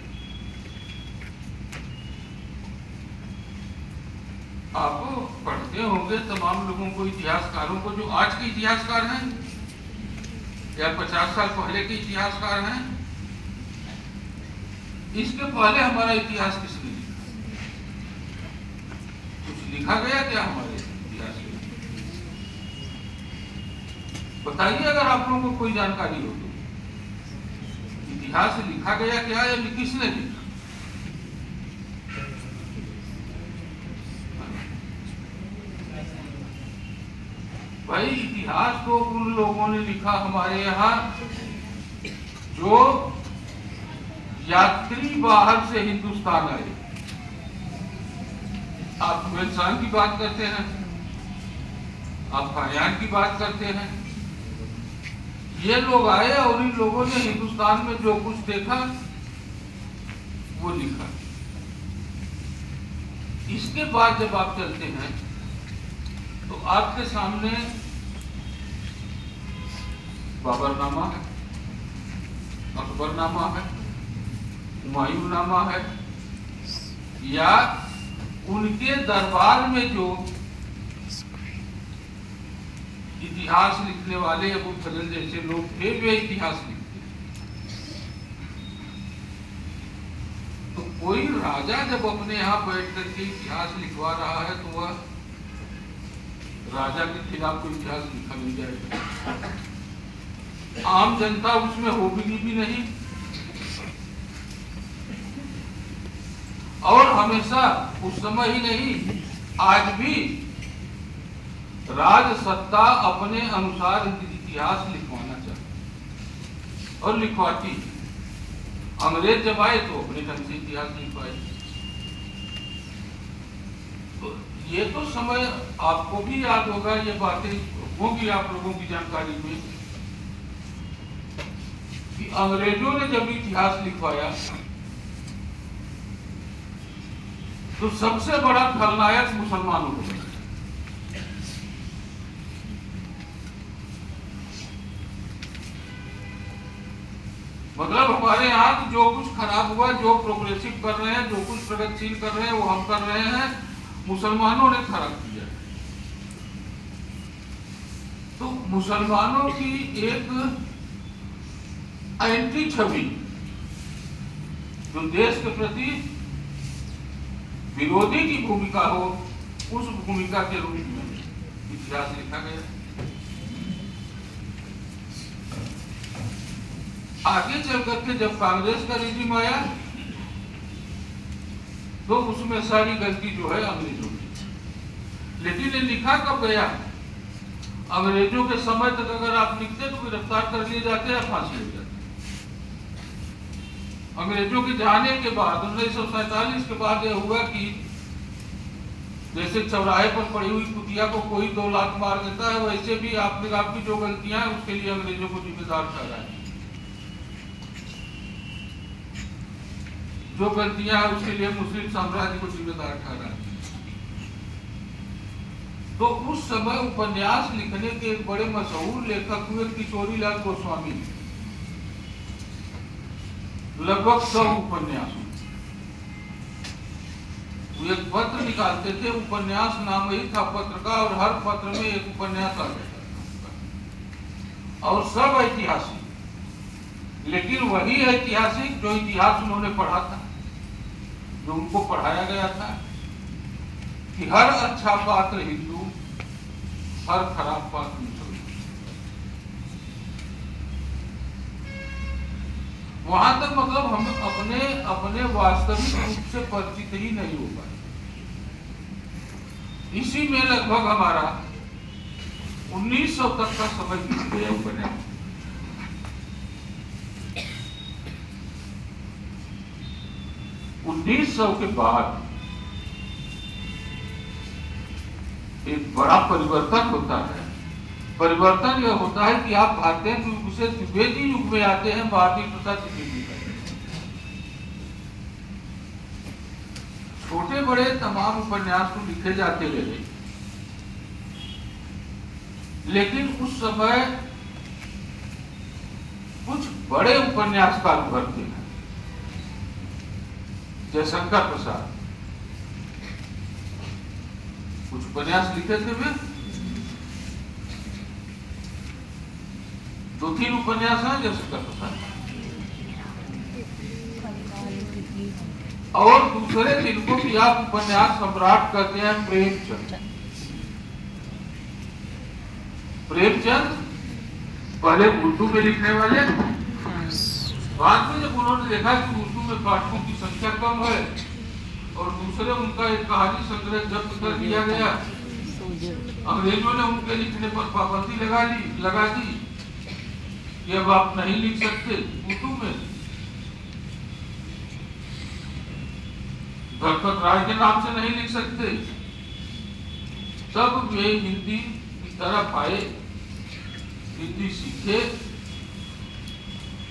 आप पढ़ते होंगे तमाम लोगों को, इतिहासकारों को, जो आज के इतिहासकार हैं या 50 साल पहले के इतिहासकार हैं। इसके पहले हमारा इतिहास किसने लिखा? कुछ लिखा गया क्या हमारे इतिहास में? बताइए अगर आप लोगों को कोई जानकारी हो तो। इतिहास लिखा गया क्या या किसने लिखा? भाई इतिहास तो उन लोगों ने लिखा हमारे यहाँ जो यात्री बाहर से हिंदुस्तान आए। आप हिंदुस्तान की बात करते हैं, आप फारयान की बात करते हैं। ये लोग आए और इन लोगों ने हिंदुस्तान में जो कुछ देखा वो लिखा। इसके बाद जब आप चलते हैं तो आपके सामने बाबरनामा है, अकबरनामा है, हुमायूंनामा है, या उनके दरबार में जो इतिहास लिखने वाले अबू फजल जैसे लोग थे वे इतिहास लिखते। तो कोई राजा जब अपने यहाँ बैठ करके इतिहास लिखवा रहा है तो वह राजा के खिलाफ कोई इतिहास लिखा नहीं जाएगा। आम जनता उसमें होगी भी नहीं। और हमेशा उस समय ही नहीं, आज भी राज सत्ता अपने अनुसार इतिहास लिखवाना चाहती और लिखवाती। अंग्रेज जब आए तो अपने ढंग से इतिहास लिखवाए। तो ये तो समय आपको भी याद होगा, ये बातें होंगी आप लोगों की जानकारी में कि अंग्रेजों ने जब इतिहास लिखवाया तो सबसे बड़ा खलनायक मुसलमानों को बना। मतलब हमारे यहाँ जो कुछ खराब हुआ, जो प्रोग्रेसिव कर रहे हैं, जो कुछ प्रगतिशील कर रहे हैं वो हम कर रहे हैं, मुसलमानों ने खराब किया। तो मुसलमानों की एक एंटी छवि जो देश के प्रति विरोधी की भूमिका हो, उस भूमिका के रूप में इतिहास लिखा गया। आगे चल करके जब कांग्रेस का रिजिम आया तो उसमें सारी गलती जो है अंग्रेजों की। लेकिन ये लिखा कब गया? अंग्रेजों के समय तक अगर आप लिखते तो गिरफ्तार कर लिए जाते या फांसी हो जाती। अंग्रेजों के जाने के बाद 1947 के बाद यह हुआ कि जैसे चौराहे पर पड़ी हुई कुतिया को कोई 2 लाख मार देता है, वैसे भी आपकी जो गलतियां हैं उसके लिए अंग्रेजों को जिम्मेदार ठहराया। जो गलतियां हैं उसके लिए मुस्लिम साम्राज्य को जिम्मेदार ठहराया। तो उस समय उपन्यास लिखने के एक बड़े मशहूर लेखक हुए किशोरीलाल गोस्वामी, लगभग 100 उपन्यास। वो एक पत्र निकालते थे, उपन्यास नाम ही था पत्र का, और हर पत्र में एक उपन्यास आ जाता था और सब ऐतिहासिक। लेकिन वही ऐतिहासिक जो इतिहास उन्होंने पढ़ा था, जो उनको पढ़ाया गया था कि हर अच्छा पात्र हिंदू, हर खराब पात्र मुसलमान। वहां तक मतलब हम अपने वास्तविक रूप से परिचित ही नहीं हो पाए। इसी में लगभग हमारा 1900 तक का समय बीत गया उपन्यास। 1900 के बाद एक बड़ा परिवर्तन होता है। परिवर्तन यह होता है कि आप भारतीय युग से द्विवेदी युग में आते हैं, महावीर प्रसाद द्विवेदी का। छोटे बड़े तमाम उपन्यास तो लिखे जाते रहे, लेकिन उस समय कुछ बड़े उपन्यासकार उभरते हैं। जयशंकर प्रसाद कुछ उपन्यास लिखे थे वे, 2-3 उपन्यास हैं जयशंकर प्रसाद। और दूसरे जिनको भी आप उपन्यास सम्राट कहते हैं प्रेमचंद। प्रेमचंद पहले उर्दू में लिखने वाले, बाद में जब उन्होंने देखा कि उर्दू में पाठकों की संख्या कम है और दूसरे उनका एक कहानी संग्रह जब्त कर दिया गया, अंग्रेजों ने उनके लिखने पर पाबंदी लगा दी कि अब आप नहीं लिख सकते उर्दू में। गणपत राय के नाम से नहीं लिख सकते। तब वे हिंदी की तरफ आए, हिंदी सीखे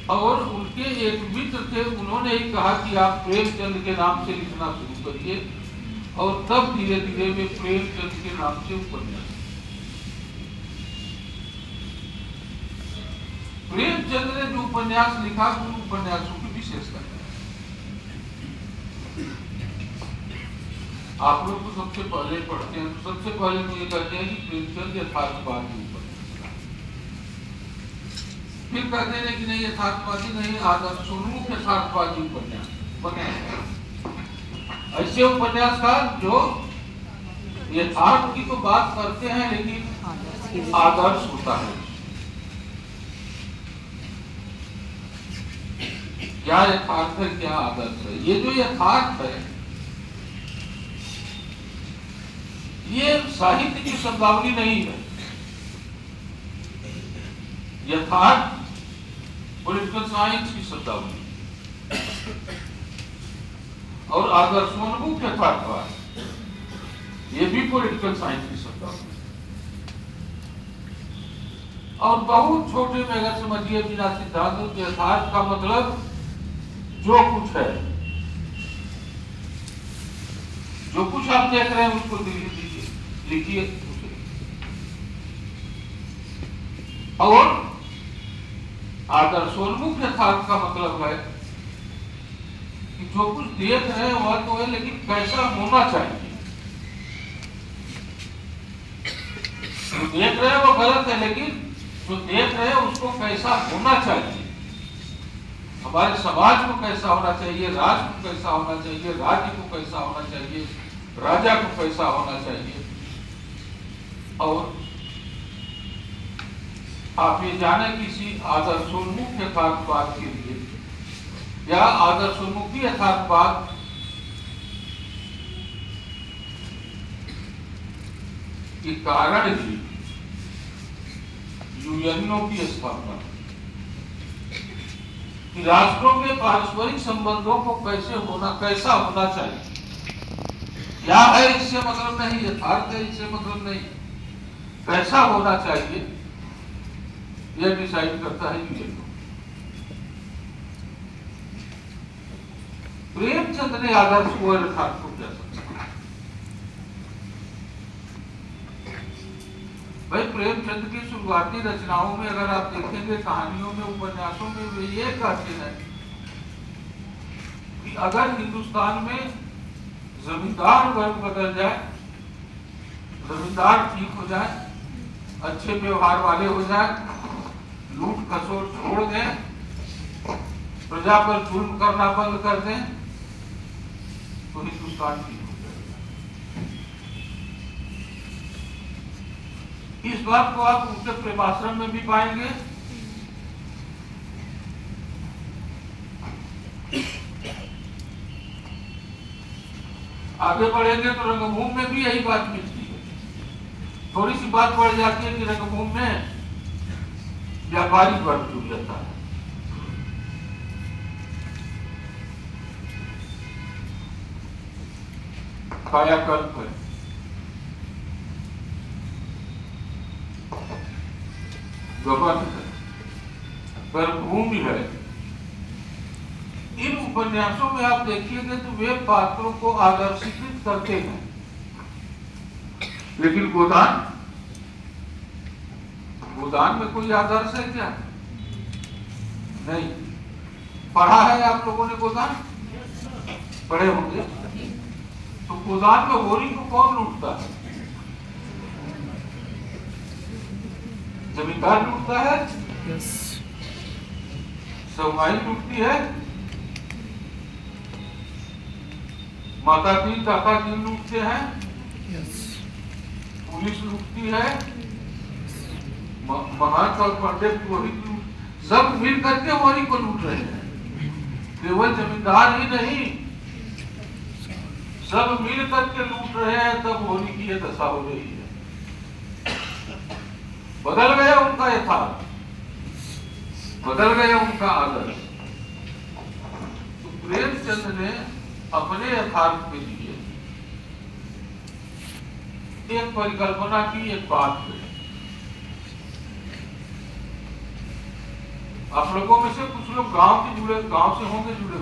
और उनके एक मित्र थे, उन्होंने ही कहा कि आप प्रेमचंद के नाम से लिखना शुरू करिए और तब धीरे धीरे वे प्रेमचंद के नाम से उपन्यास। प्रेमचंद ने जो उपन्यास लिखा उन उपन्यासों की विशेषता है। आप लोग तो सबसे पहले पढ़ते हैं, तो सबसे पहले तो ये कहते हैं कि प्रेमचंद यथार्थवादी उपन्यास, फिर कहते हैं कि नहीं यथार्थवादी नहीं, आदर्शोन्मुख यथार्थवादी उपन्यास। ऐसे उपन्यासकार जो यथार्थ की तो बात करते हैं लेकिन आदर्श होता है। क्या यथार्थ है, क्या आदर्श है? ये जो यथार्थ है ये साहित्य की शब्दावली नहीं है। यथार्थ पॉलिटिकल साइंस की शब्दावली और आदर्शोन्मुख यथार्थवाद ये भी पॉलिटिकल साइंस की शब्दावली। और बहुत छोटे में अगर समझिए बिना सिद्धांतों के, यथार्थ का मतलब जो कुछ है, जो कुछ आप देख रहे हैं उसको लिखिए। और आदर्शोन्मुख यथार्थ का मतलब है कि जो कुछ देख रहे हैं वह तो है, लेकिन कैसा होना चाहिए। जो देख रहे हैं वो गलत है, लेकिन जो देख रहे हैं उसको कैसा होना चाहिए। हमारे समाज को कैसा होना चाहिए, राष्ट्र को कैसा होना चाहिए, राज्य को कैसा होना चाहिए, राजा को कैसा होना चाहिए। और आप ये जाने किसी आदर्शोन्मुख यथार्थवाद के लिए या आदर्शोन्मुखी यथार्थवाद के कारण ही यूएनओ की स्थापना, कि राष्ट्रों के पारस्परिक संबंधों को कैसा होना चाहिए। क्या है इससे मतलब नहीं, यथार्थ है इससे मतलब नहीं, कैसा होना चाहिए यह डिसाइड करता है यूएनओ। प्रेमचंद ने आदर्श को यथार्थ को क्या समझा? भाई प्रेमचंद की शुरुआती रचनाओं में अगर आप देखेंगे, कहानियों में, उपन्यासों में, वे ये कहते हैं कि अगर हिंदुस्तान में जमींदार वर्ग बदल जाए, जमींदार ठीक हो जाए, अच्छे व्यवहार वाले हो जाए, लूट खसोट छोड़ दें, प्रजा पर जुल्म करना बंद कर दें, तो हिंदुस्तान ठीक हो जाएगा। इस बात को आप उनके प्रेमाश्रम में भी पाएंगे। आगे बढ़ेंगे तो रंगभूमि में भी यही बात मिलती है। थोड़ी सी बात बढ़ जाती है कि रंगभूमि में व्यापारिक वर्ग जुड़ जाता है। कायाकल्प है, गबन है, गर्भभूमि है। इन उपन्यासों में आप देखिएगा तो वे पात्रों को आदर्शीकृत करते हैं, लेकिन गोदान में कोई आदर्श है क्या? नहीं। पढ़ा है आप लोगों ने गोदान? पढ़े होंगे। तो गोदान में होरी को कौन लूटता है? जमींदार लूटता है, सवाई लूटती है, माता जी काका जी लूटते हैं, पुलिस लूटती है, महान और पंडित पुरोहित सब मिल करके होरी को लूट रहे हैं। केवल जमींदार ही नहीं, सब मिल करके लूट रहे हैं, तब होरी की ये दशा हो रही है। बदल गया उनका यथार्थ, बदल गया उनका आदर्श। तो प्रेमचंद ने अपने यथार्थ के लिए एक परिकल्पना की, एक बात की। आप लोगों में से कुछ लोग गांव से होंगे जुड़े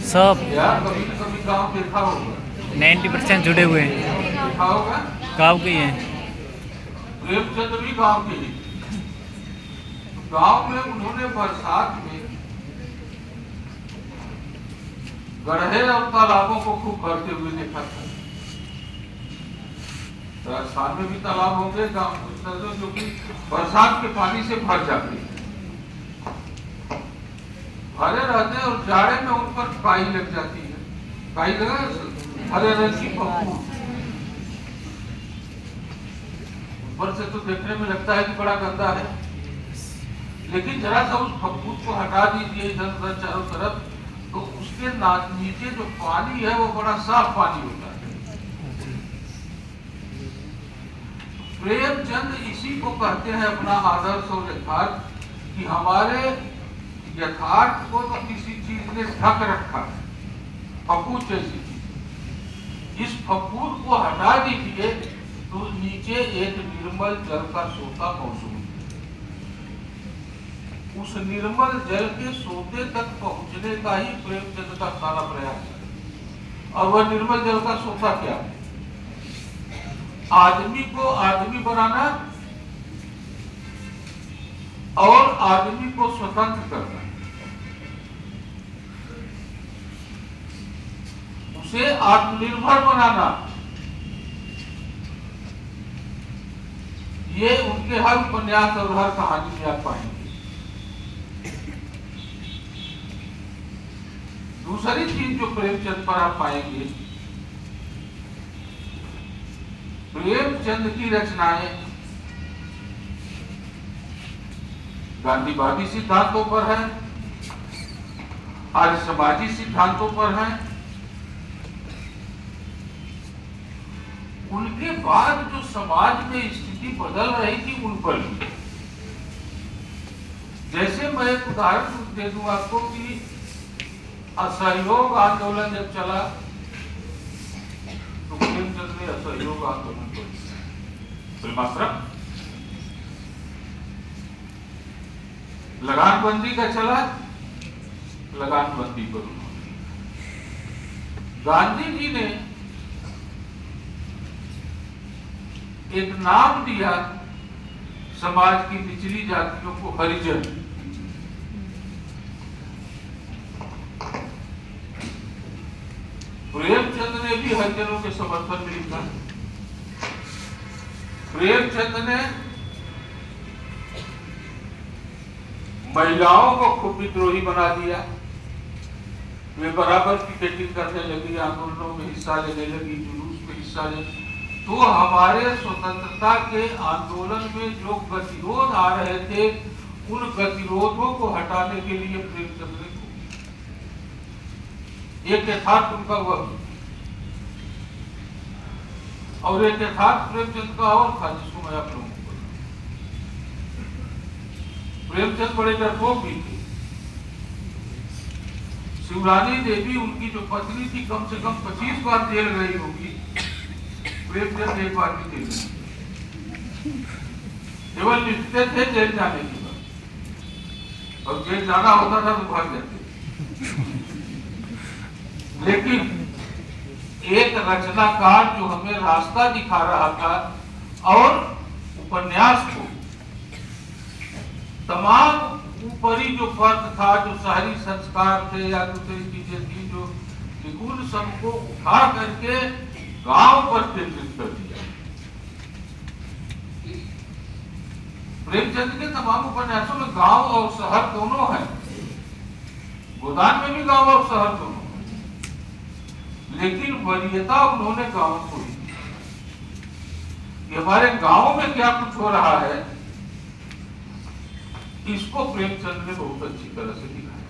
सब यार, कभी न कभी गांव देखा होगा। 90% जुड़े हुए हैं, देखा होगा, गाँव के ही हैं। प्रेमचंद भी गांव के ही। गांव में उन्होंने बरसात में गड्ढे और तालाबों को खूब भरते हुए देखा था। राजस्थान में भी तालाब होंगे गांव जो कि बरसात के पानी से भर जाते हैं, भरे रहते हैं, और जाड़े में उन पर काई लग जाती है। काई लगा, हरे रंग की पप्पू, ऊपर से तो देखने में लगता है कि बड़ा गंदा है, लेकिन जरा सा उस फफूंद को हटा दीजिए इधर उधर चारों तरफ, तो उसके नीचे जो पानी है वो बड़ा साफ पानी होता है। प्रेमचंद इसी को कहते हैं अपना आदर्श और यथार्थ, कि हमारे यथार्थ को तो किसी चीज ने ढक रखा है, फफूंद जैसी चीज। इस फफूंद को हटा दीजिए तो नीचे एक निर्मल जल का सोता मौजूद है। उस निर्मल जल के सोते तक पहुंचने का ही प्रेमचंद का सारा प्रयास है। और वह निर्मल जल का सोता क्या है? आदमी को आदमी बनाना और आदमी को स्वतंत्र करना, उसे आत्मनिर्भर बनाना, ये उनके हर उपन्यास और हर कहानी में आप पाएंगे। दूसरी चीज जो प्रेमचंद पर आप पाएंगे, प्रेमचंद की रचनाएं गांधीवादी सिद्धांतों पर है, आर्य समाजी सिद्धांतों पर है। उनके बाद जो समाज में स्थिति बदल रही थी उन पर भी। जैसे मैं एक उदाहरण दे दूं आपको कि असहयोग आंदोलन जब चला तो प्रेमचंद ने असहयोग आंदोलन को फिल्माश्रम, लगानबंदी का चला, लगानबंदी पर उन्होंने, गांधी जी ने एक नाम दिया समाज की निचली जातियों को, हरिजन। प्रेमचंद ने भी हरिजनों के समर्थन में लिखा। प्रेमचंद ने महिलाओं को खूब विद्रोही बना दिया, वे बराबर टिकटिंग करने लगी, आंदोलनों में हिस्सा लेने लगी, जुलूस में हिस्सा ले। तो हमारे स्वतंत्रता के आंदोलन में जो गतिरोध आ रहे थे, उन गतिरोधों को हटाने के लिए प्रेमचंद ने एक यथार्थ उनका वह और एक यथार्थ प्रेमचंद का और था जिसको मैं आप लोगों को बताऊं। प्रेमचंद बड़े डरपोक भी थे। शिवरानी देवी उनकी जो पत्नी थी कम से कम 25 बार जेल गई होगी, प्रेमचंद एक बार भी जेल नहीं। केवल लिखते थे जेल जाने की बात, और जेल जाना होता था तो भाग जाते। लेकिन एक रचनाकार जो हमें रास्ता दिखा रहा था और उपन्यास को तमाम ऊपरी जो फर्क था, जो शहरी संस्कार थे या दूसरी चीजें थी, जो निगुण सबको उठा करके गांव पर केंद्रित कर दिया। प्रेमचंद के तमाम उपन्यासों में गांव और शहर दोनों है। गोदान में भी गांव और शहर दोनों है, लेकिन वरीयता उन्होंने गांव को दी कि हमारे गांव में क्या कुछ हो रहा है, इसको प्रेमचंद ने बहुत अच्छी तरह से दिखाया।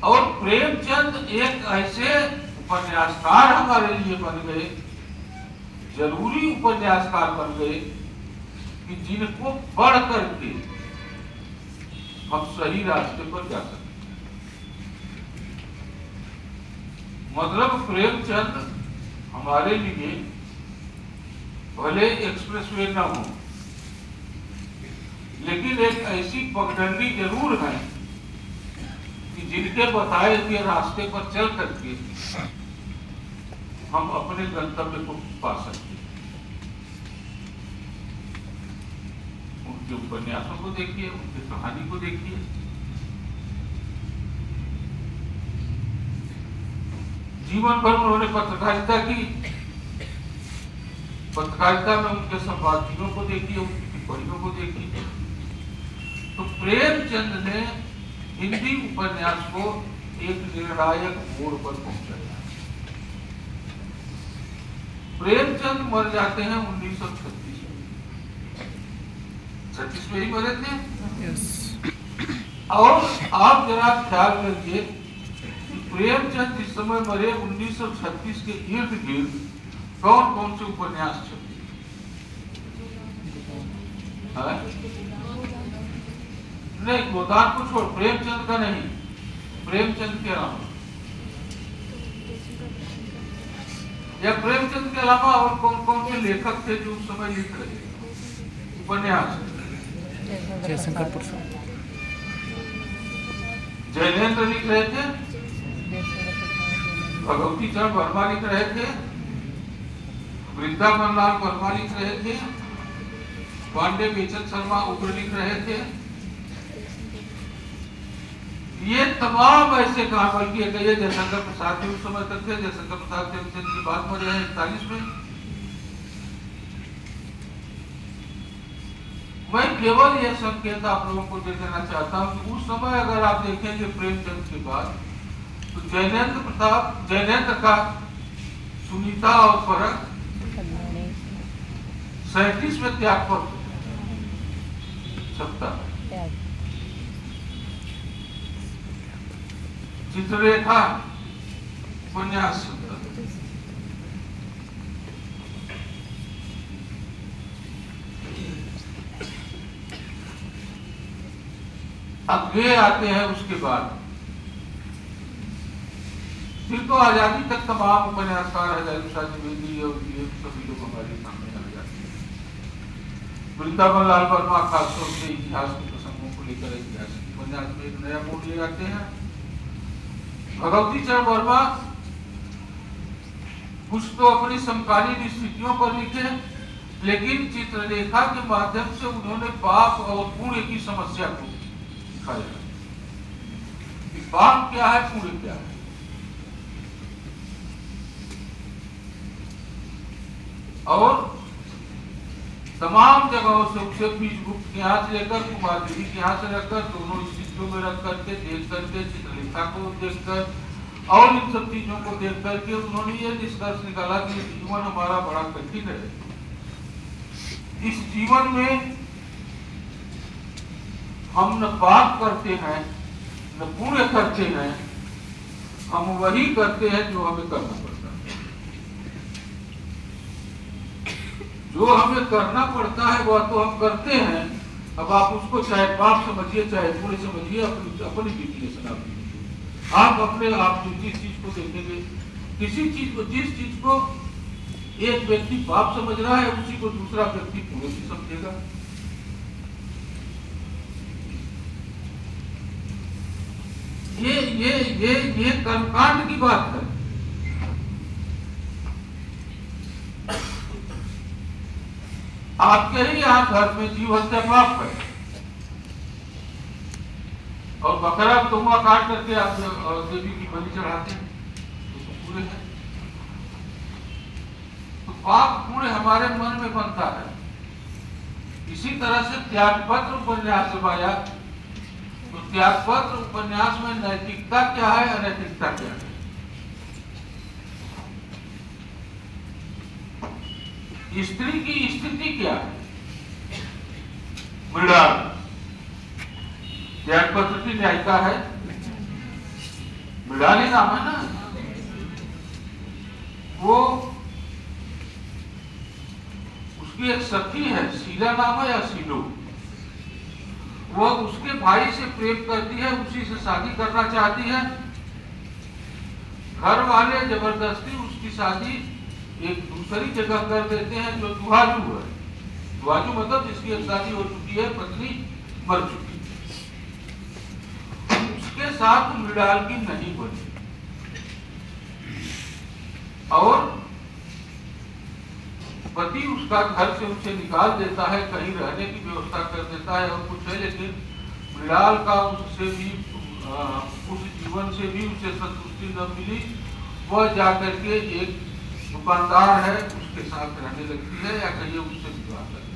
और प्रेमचंद एक ऐसे उपन्यासकार हमारे लिए बन गए, जरूरी उपन्यासकार बन गए कि जिनको पढ़ करके हम सही रास्ते पर जा सकते। मतलब प्रेमचंद हमारे लिए भले एक्सप्रेसवे न हो, लेकिन एक ऐसी पगडंडी जरूर है कि जिनके बताए हुए रास्ते पर चल करके हम अपने गंतव्य को पा सकते हैं। उनके उपन्यासों को देखिए, उनकी कहानी को देखिए। जीवन भर उन्होंने पत्रकारिता की, पत्रकारिता में उनके संपादकियों को देखिए, उनकी टिप्पणियों को देखिए। तो प्रेमचंद ने हिंदी उपन्यास को एक निर्णायक मोड़ पर पहुंचाया। प्रेमचंद मर जाते हैं 1936 में। 36 में ही मरे थे। और आप जरा ख्याल करिए कि प्रेमचंद जिस समय मरे 1936 के इर्द गिर्द कौन कौन से उपन्यास छपे? नहीं, गोदान को छोड़, प्रेमचंद का नहीं, प्रेमचंद के अलावा या प्रेमचंद के अलावा और कौन कौन से लेखक थे जो उस समय लिख रहे थे उपन्यास? जयशंकर प्रसाद, जयनेन्द्र लिख रहे थे, भगवती चरण वर्मा लिख रहे थे, वृंदावन लाल वर्मा लिख रहे थे, पांडे बेचन शर्मा उग्र लिख रहे थे। ये तमाम ऐसे काम, बल्कि ये जयशंकर प्रसाद भी उस समय तक थे। जयशंकर प्रसाद प्रेमचंद की बात मरे हैं 41 में। मैं केवल यह संकेत आप लोगों को दे देना चाहता हूं कि उस समय अगर आप देखेंगे प्रेमचंद की बात, तो जयनेन्द्र का सुनीता और फरक 37 में त्याग पर छपता है। चित्ररेखा उपन्यास छपता है। अब वे आते हैं उसके बाद, फिर तो आजादी तक तमाम उपन्यासकार हजारी द्विवेदी और ये सभी लोग हमारे सामने आ जाते हैं। वृंदावन लाल वर्मा खासतौर से इतिहास के प्रसंगों को लेकर ऐतिहासिक उपन्यास में एक नया मोड़ ले आते हैं। भगवती चरण वर्मा कुछ तो अपनी समकालीन स्थितियों पर लिखे, लेकिन चित्ररेखा के माध्यम से उन्होंने पाप और पुण्य की समस्या को दिखाया कि पाप क्या है, पुण्य क्या है। और तमाम जगहों से उसे बीजगुप्त के यहाँ से लेकर कुमारदेवी के यहाँ से रखकर दोनों स्थितियों में रख करके देख करके चित्रलेखा को देखकर और इन सब चीजों को देख करके उन्होंने ये निष्कर्ष निकाला कि जीवन हमारा बड़ा कठिन है। इस जीवन में हम न पाप करते हैं न पुण्य करते हैं, हम वही करते हैं जो हमें करना पड़ता है। जो हमें करना पड़ता है वह तो हम करते हैं। अब आप उसको चाहे पाप समझिए चाहे पुण्य समझिए, अपनी डिफिनेशन आप दीजिए। आप अपने आप जिस चीज को देखेंगे, किसी चीज को, जिस चीज को एक व्यक्ति पाप समझ रहा है उसी को दूसरा व्यक्ति पुण्य भी समझेगा। ये कर्मकांड की बात है। आपके ही यहाँ घर में जीव हत्या पाप है और बकरा तुमा काट करके आप देवी की बलि चढ़ाते हैं तो पूरे है। तो पाप पूरे हमारे मन में बनता है। इसी तरह से त्यागपत्र उपन्यास जब आया तो त्यागपत्र उपन्यास में नैतिकता क्या है, अनैतिकता क्या है। स्त्री की स्थिति क्या है, मृणाल त्यागपत्र की न्यायिका है, मृणाल ही नाम है ना। वो उसकी एक सखी है, शीला नाम है या शीलो, वह उसके भाई से प्रेम करती है, उसी से शादी करना चाहती है। घर वाले जबरदस्ती उसकी शादी एक दूसरी जगह कर देते हैं जो दुहाजू है। दुहाजू मतलब जिसकी एक शादी हो चुकी है, पत्नी मर चुकी है, उसके साथ मृणाल की नहीं बनी और पति उसका घर से उसे निकाल देता है, कहीं रहने की व्यवस्था कर देता है और कुछ है। लेकिन मृणाल का उससे भी उस जीवन से भी उसे संतुष्टि न मिली। वह जाकर के एक दुकानदार है उसके साथ रहने लगती है या कहिए उससे विवाह करती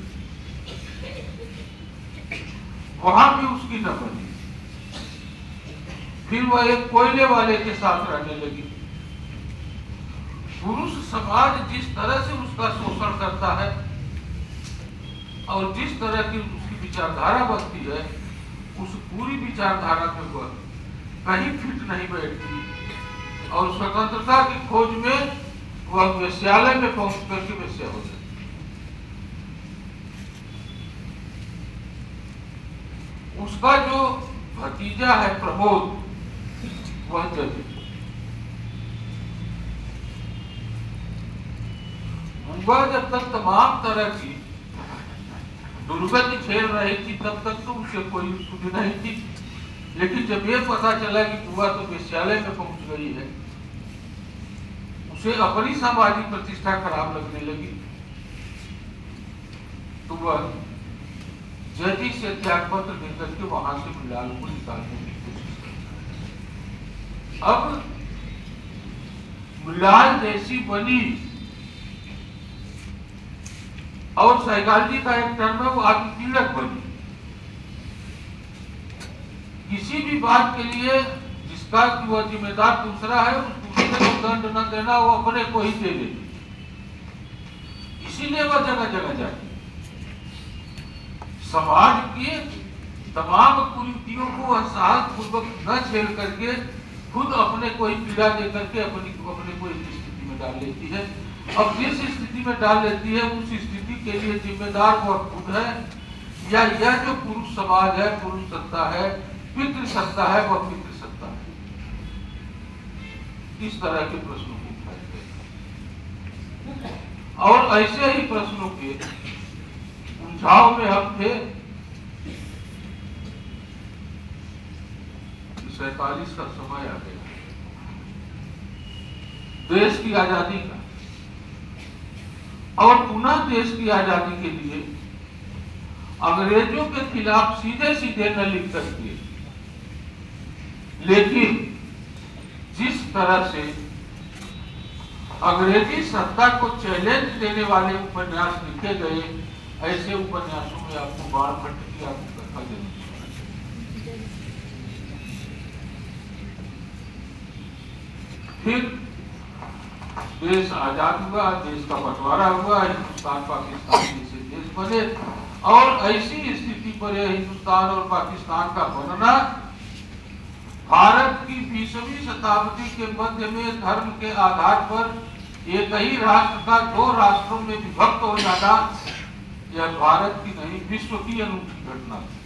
है। वहां भी उसकी न बनी। फिर वह एक कोयले वाले के साथ रहने लगी। पुरुष समाज जिस तरह से उसका शोषण करता है और जिस तरह की उसकी विचारधारा बनती है, उस पूरी विचारधारा में वह कहीं फिट नहीं बैठती और स्वतंत्रता की खोज में वह वेश्यालय में पहुंच करके वेश्या हो जाती। उसका जो भतीजा है प्रमोद, वह जज वह जब तक तमाम तरह की दुर्गति झेल रही थी तब तक तो उसे कोई सुध नहीं थी। लेकिन जब यह पता चला कि बुआ तो वेश्यालय में पहुंच गई है, उसे अपनी सामाजिक प्रतिष्ठा खराब लगने लगी। तो वह जजी से त्यागपत्र देकर के वहां से मृणाल को निकालने की कोशिश करता है। अब मृणाल जैसी बनी और साइकोलॉजी का एक टर्म है वो आत्मपीड़क बनी। किसी भी बात के लिए जिसका कि वह जिम्मेदार दूसरा है, उस दूसरे को दंड न देना, वो अपने को ही दे देती। इसीलिए वह जगह जगह जाती। समाज के तमाम कुरीतियों को वह साहस पूर्वक न झेल करके खुद अपने को ही पीड़ा दे करके अपने को इस स्थिति में डाल लेती है। अब जिस स्थिति में डाल लेती है उस स्थिति के लिए जिम्मेदार वह खुद है या यह जो पुरुष समाज है, पुरुष सत्ता है, पितृ सत्ता है, वह पितृ सत्ता है। इस तरह के प्रश्नों को उठाए गए और ऐसे ही प्रश्नों के उलझाव में हम थे। 47 का समय आ गया, देश की आजादी का, और पुनः देश की आजादी के लिए अंग्रेजों के खिलाफ सीधे सीधे न लिख सकते, लेकिन जिस तरह से अंग्रेजी सत्ता को चैलेंज देने वाले उपन्यास लिखे गए, ऐसे उपन्यासों में आपको बाण भट्ट की आपको कथा देनी। फिर देश आजाद हुआ, देश का बंटवारा हुआ, हिंदुस्तान पाकिस्तान जैसे देश बने और ऐसी स्थिति पर हिंदुस्तान और पाकिस्तान का बनना भारत की 20वीं शताब्दी के मध्य में धर्म के आधार पर एक ही राष्ट्र का दो राष्ट्रों में विभक्त हो जाना यह भारत की नहीं विश्व की अनूठी घटना थी।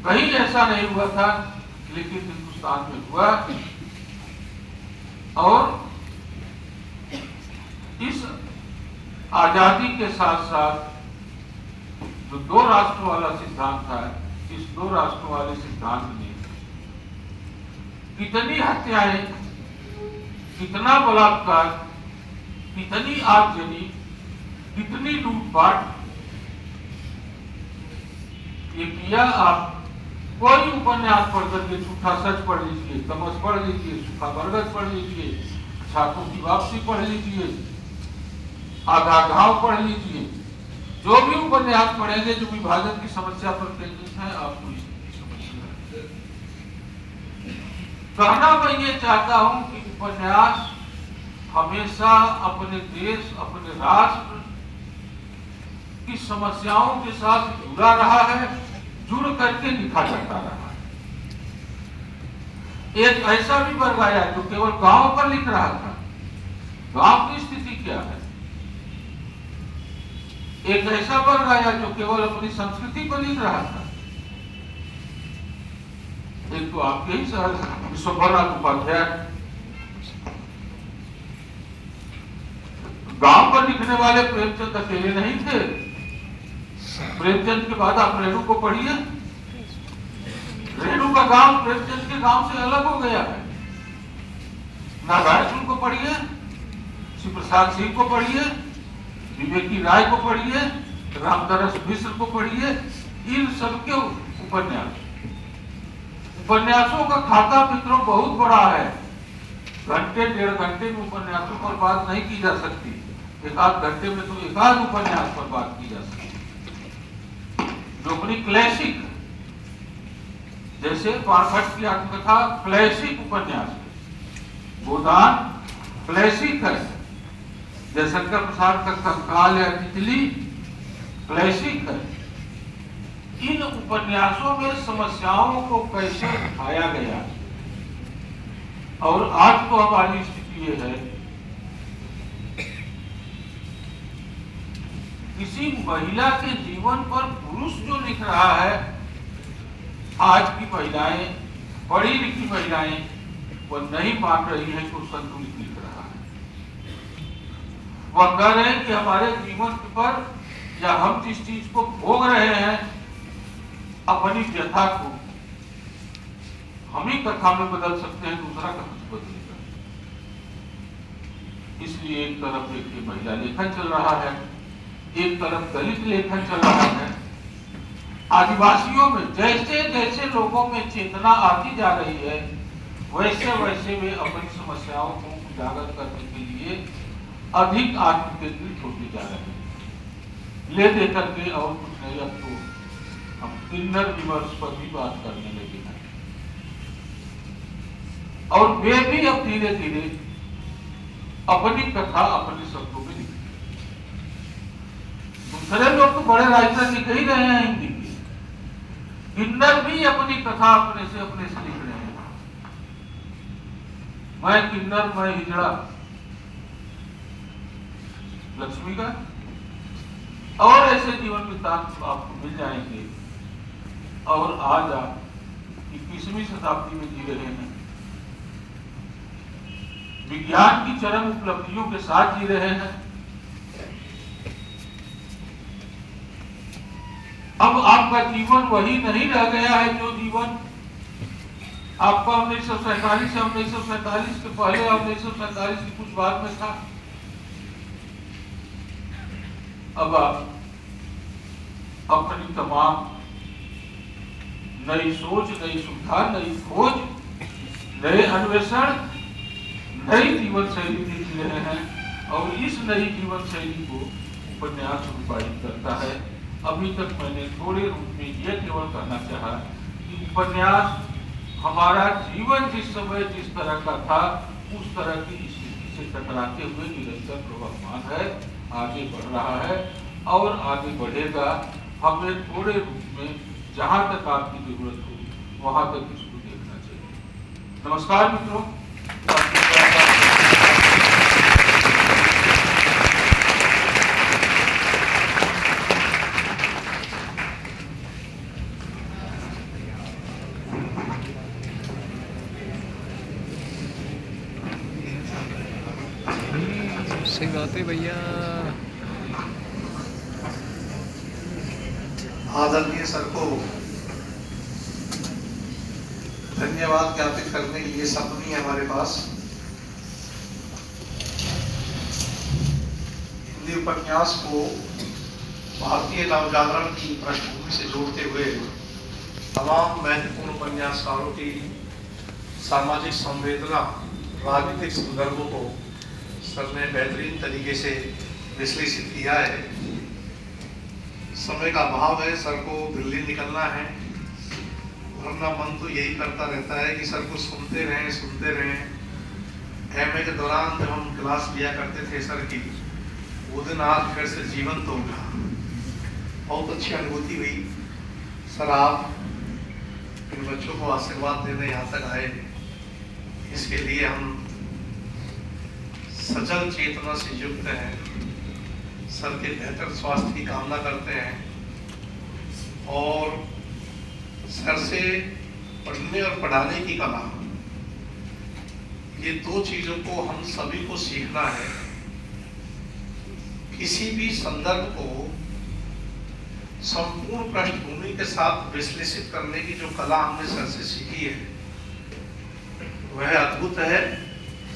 कहीं ऐसा नहीं हुआ था, लेकिन हिंदुस्तान में हुआ। और इस आजादी के साथ साथ जो दो राष्ट्र वाला सिद्धांत था, इस दो राष्ट्र वाले सिद्धांत ने कितनी हत्याएं, कितना बलात्कार, कितनी आगजनी, कितनी लूटपाट ये किया। आप कोई उपन्यास पढ़ करके झूठा सच पढ़ लीजिए, तमस पढ़ लीजिए, सूखा बरगद पढ़ लीजिए, छापों की वापसी पढ़ लीजिए, आधा घाव पढ़ लीजिए, जो भी उपन्यास पढ़ेंगे जो विभाजन की समस्या पर केंद्रित है, आपको इसकी समस्या। कहना मैं ये चाहता हूं कि उपन्यास हमेशा अपने देश, अपने राष्ट्र की समस्याओं के साथ जुड़ा रहा है, जुड़ करके लिखा जाता रहा है। एक ऐसा भी वर्ग आया जो केवल गांव पर लिख रहा था, गांव की स्थिति क्या है। एक ऐसा वर्ग आया जो केवल अपनी संस्कृति को लिख रहा था। एक तो आपके ही शहर विश्वभरनाथ उपाध्याय गांव पर लिखने वाले प्रेमचंद अकेले नहीं थे। प्रेमचंद के बाद आप रेणु को पढ़िए, रेणु का गांव प्रेमचंद के गांव से अलग हो गया है। नागार्जुन को पढ़िए, श्री प्रसाद सिंह को पढ़िए, विवेकी राय को पढ़िए, रामदरस मिश्र को पढ़िए। इन सबके उपन्यासों का खाता मित्रों बहुत बड़ा है। घंटे डेढ़ घंटे में उपन्यासों पर बात नहीं की जा सकती, एक आध घंटे में तो एक आध उपन्यास पर बात की जा सकती। जो अपनी क्लासिक, जैसे पारभट्ट की आत्मकथा क्लासिक उपन्यास है, गोदान क्लासिक है, जयशंकर प्रसाद का कंकाल या तितली क्लासिक है। इन उपन्यासों में समस्याओं को कैसे उठाया गया। और आज तो हमारी स्थिति ये है, किसी महिला के जीवन पर पुरुष जो लिख रहा है, आज की महिलाएं, पढ़ी लिखी महिलाएं, वो नहीं मान रही है कि संतुलित लिख रहा है। वह कह रहे हैं कि हमारे जीवन पर या हम जिस चीज को भोग रहे हैं, अपनी व्यथा को हम ही कथा में बदल सकते हैं, दूसरा कथा बदलेगा। इसलिए एक तरफ देखिए महिला लेखन चल रहा है, एक तरफ दलित लेखन चल रहा है। आदिवासियों में जैसे जैसे लोगों में चेतना आती जा रही है, वैसे वैसे वे अपनी समस्याओं को उजागर करने के लिए अधिक आत्मकेंद्रित होते जा रहे हैं। ले दे करके और कुछ नहीं, अब तो हम किन्नर विमर्श पर भी बात करने लगे हैं। और वे भी अब धीरे धीरे अपनी कथा अपने शब्दों में लिखते हैं। दूसरे लोग तो बड़े राइटर लिख ही रहे हैं हिंदी के, किन्नर भी अपनी कथा अपने से लिख रहे हैं। मैं किन्नर, मैं हिजड़ा, लक्ष्मी का और ऐसे जीवन वृत्तांत आपको मिल जाएंगे। और आज आप 21वीं शताब्दी में जी रहे हैं, विज्ञान की चरम उपलब्धियों के साथ जी रहे हैं। अब आपका जीवन वही नहीं रह गया है जो जीवन आपका 1947 या 1947 के पहले और 1947 के कुछ बाद में था। अब आप अपनी तमाम नई सोच, नई सुविधा, नई खोज, नए अन्वेषण, नई जीवन शैली देख रहे हैं। और इस नई जीवन शैली को उपन्यास रूपायित करता है। अभी तक मैंने थोड़े रूप में यह केवल कहना चाहा कि उपन्यास हमारा जीवन जिस समय जिस तरह का था, उस तरह की स्थिति से टकराते हुए निरंतर प्रवर्तमान है, आगे बढ़ रहा है और आगे बढ़ेगा। हमें थोड़े रूप में जहां तक आपकी जरूरत हो वहां तक इसको देखना चाहिए। नमस्कार मित्रों। सही बात है भैया। आदरणीय सर को धन्यवाद ज्ञापित करने के लिए शब्द नहीं है हमारे पास। हिंदी उपन्यास को भारतीय नवजागरण की पृष्ठभूमि से जोड़ते हुए तमाम महत्वपूर्ण उपन्यासकारों की सामाजिक संवेदना, राजनीतिक संदर्भों को सर ने बेहतरीन तरीके से विश्लेषित किया है। समय का अभाव है, सर को दिल्ली निकलना है, वरना मन तो यही करता रहता है कि सर को सुनते रहें। एमए के दौरान जब हम क्लास लिया करते थे सर की, वो दिन आज फिर से जीवंत हो गया। बहुत अच्छी अनुभूति हुई। सर आप इन बच्चों को आशीर्वाद देने यहाँ तक आए, इसके लिए हम सजल चेतना से युक्त हैं। सर के बेहतर स्वास्थ्य की कामना करते हैं और सर से पढ़ने और पढ़ाने की कला, ये दो चीजों को हम सभी को सीखना है। किसी भी संदर्भ को संपूर्ण पृष्ठभूमि के साथ विश्लेषित करने की जो कला हमने सर से सीखी है, वह अद्भुत है,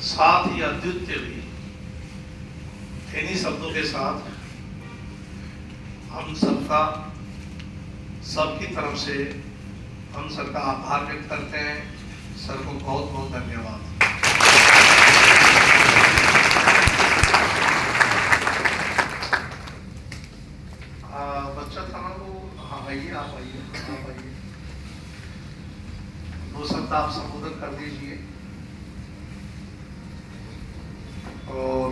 साथ ही अद्वितीय भी। इन्हीं शब्दों के साथ हम सबकी तरफ से हम सर का आभार व्यक्त करते हैं। सर को बहुत बहुत धन्यवाद। बच्चा था ना वो, हाँ आइए, आप आइए। दो शब्द आप संबोधन कर दीजिए। और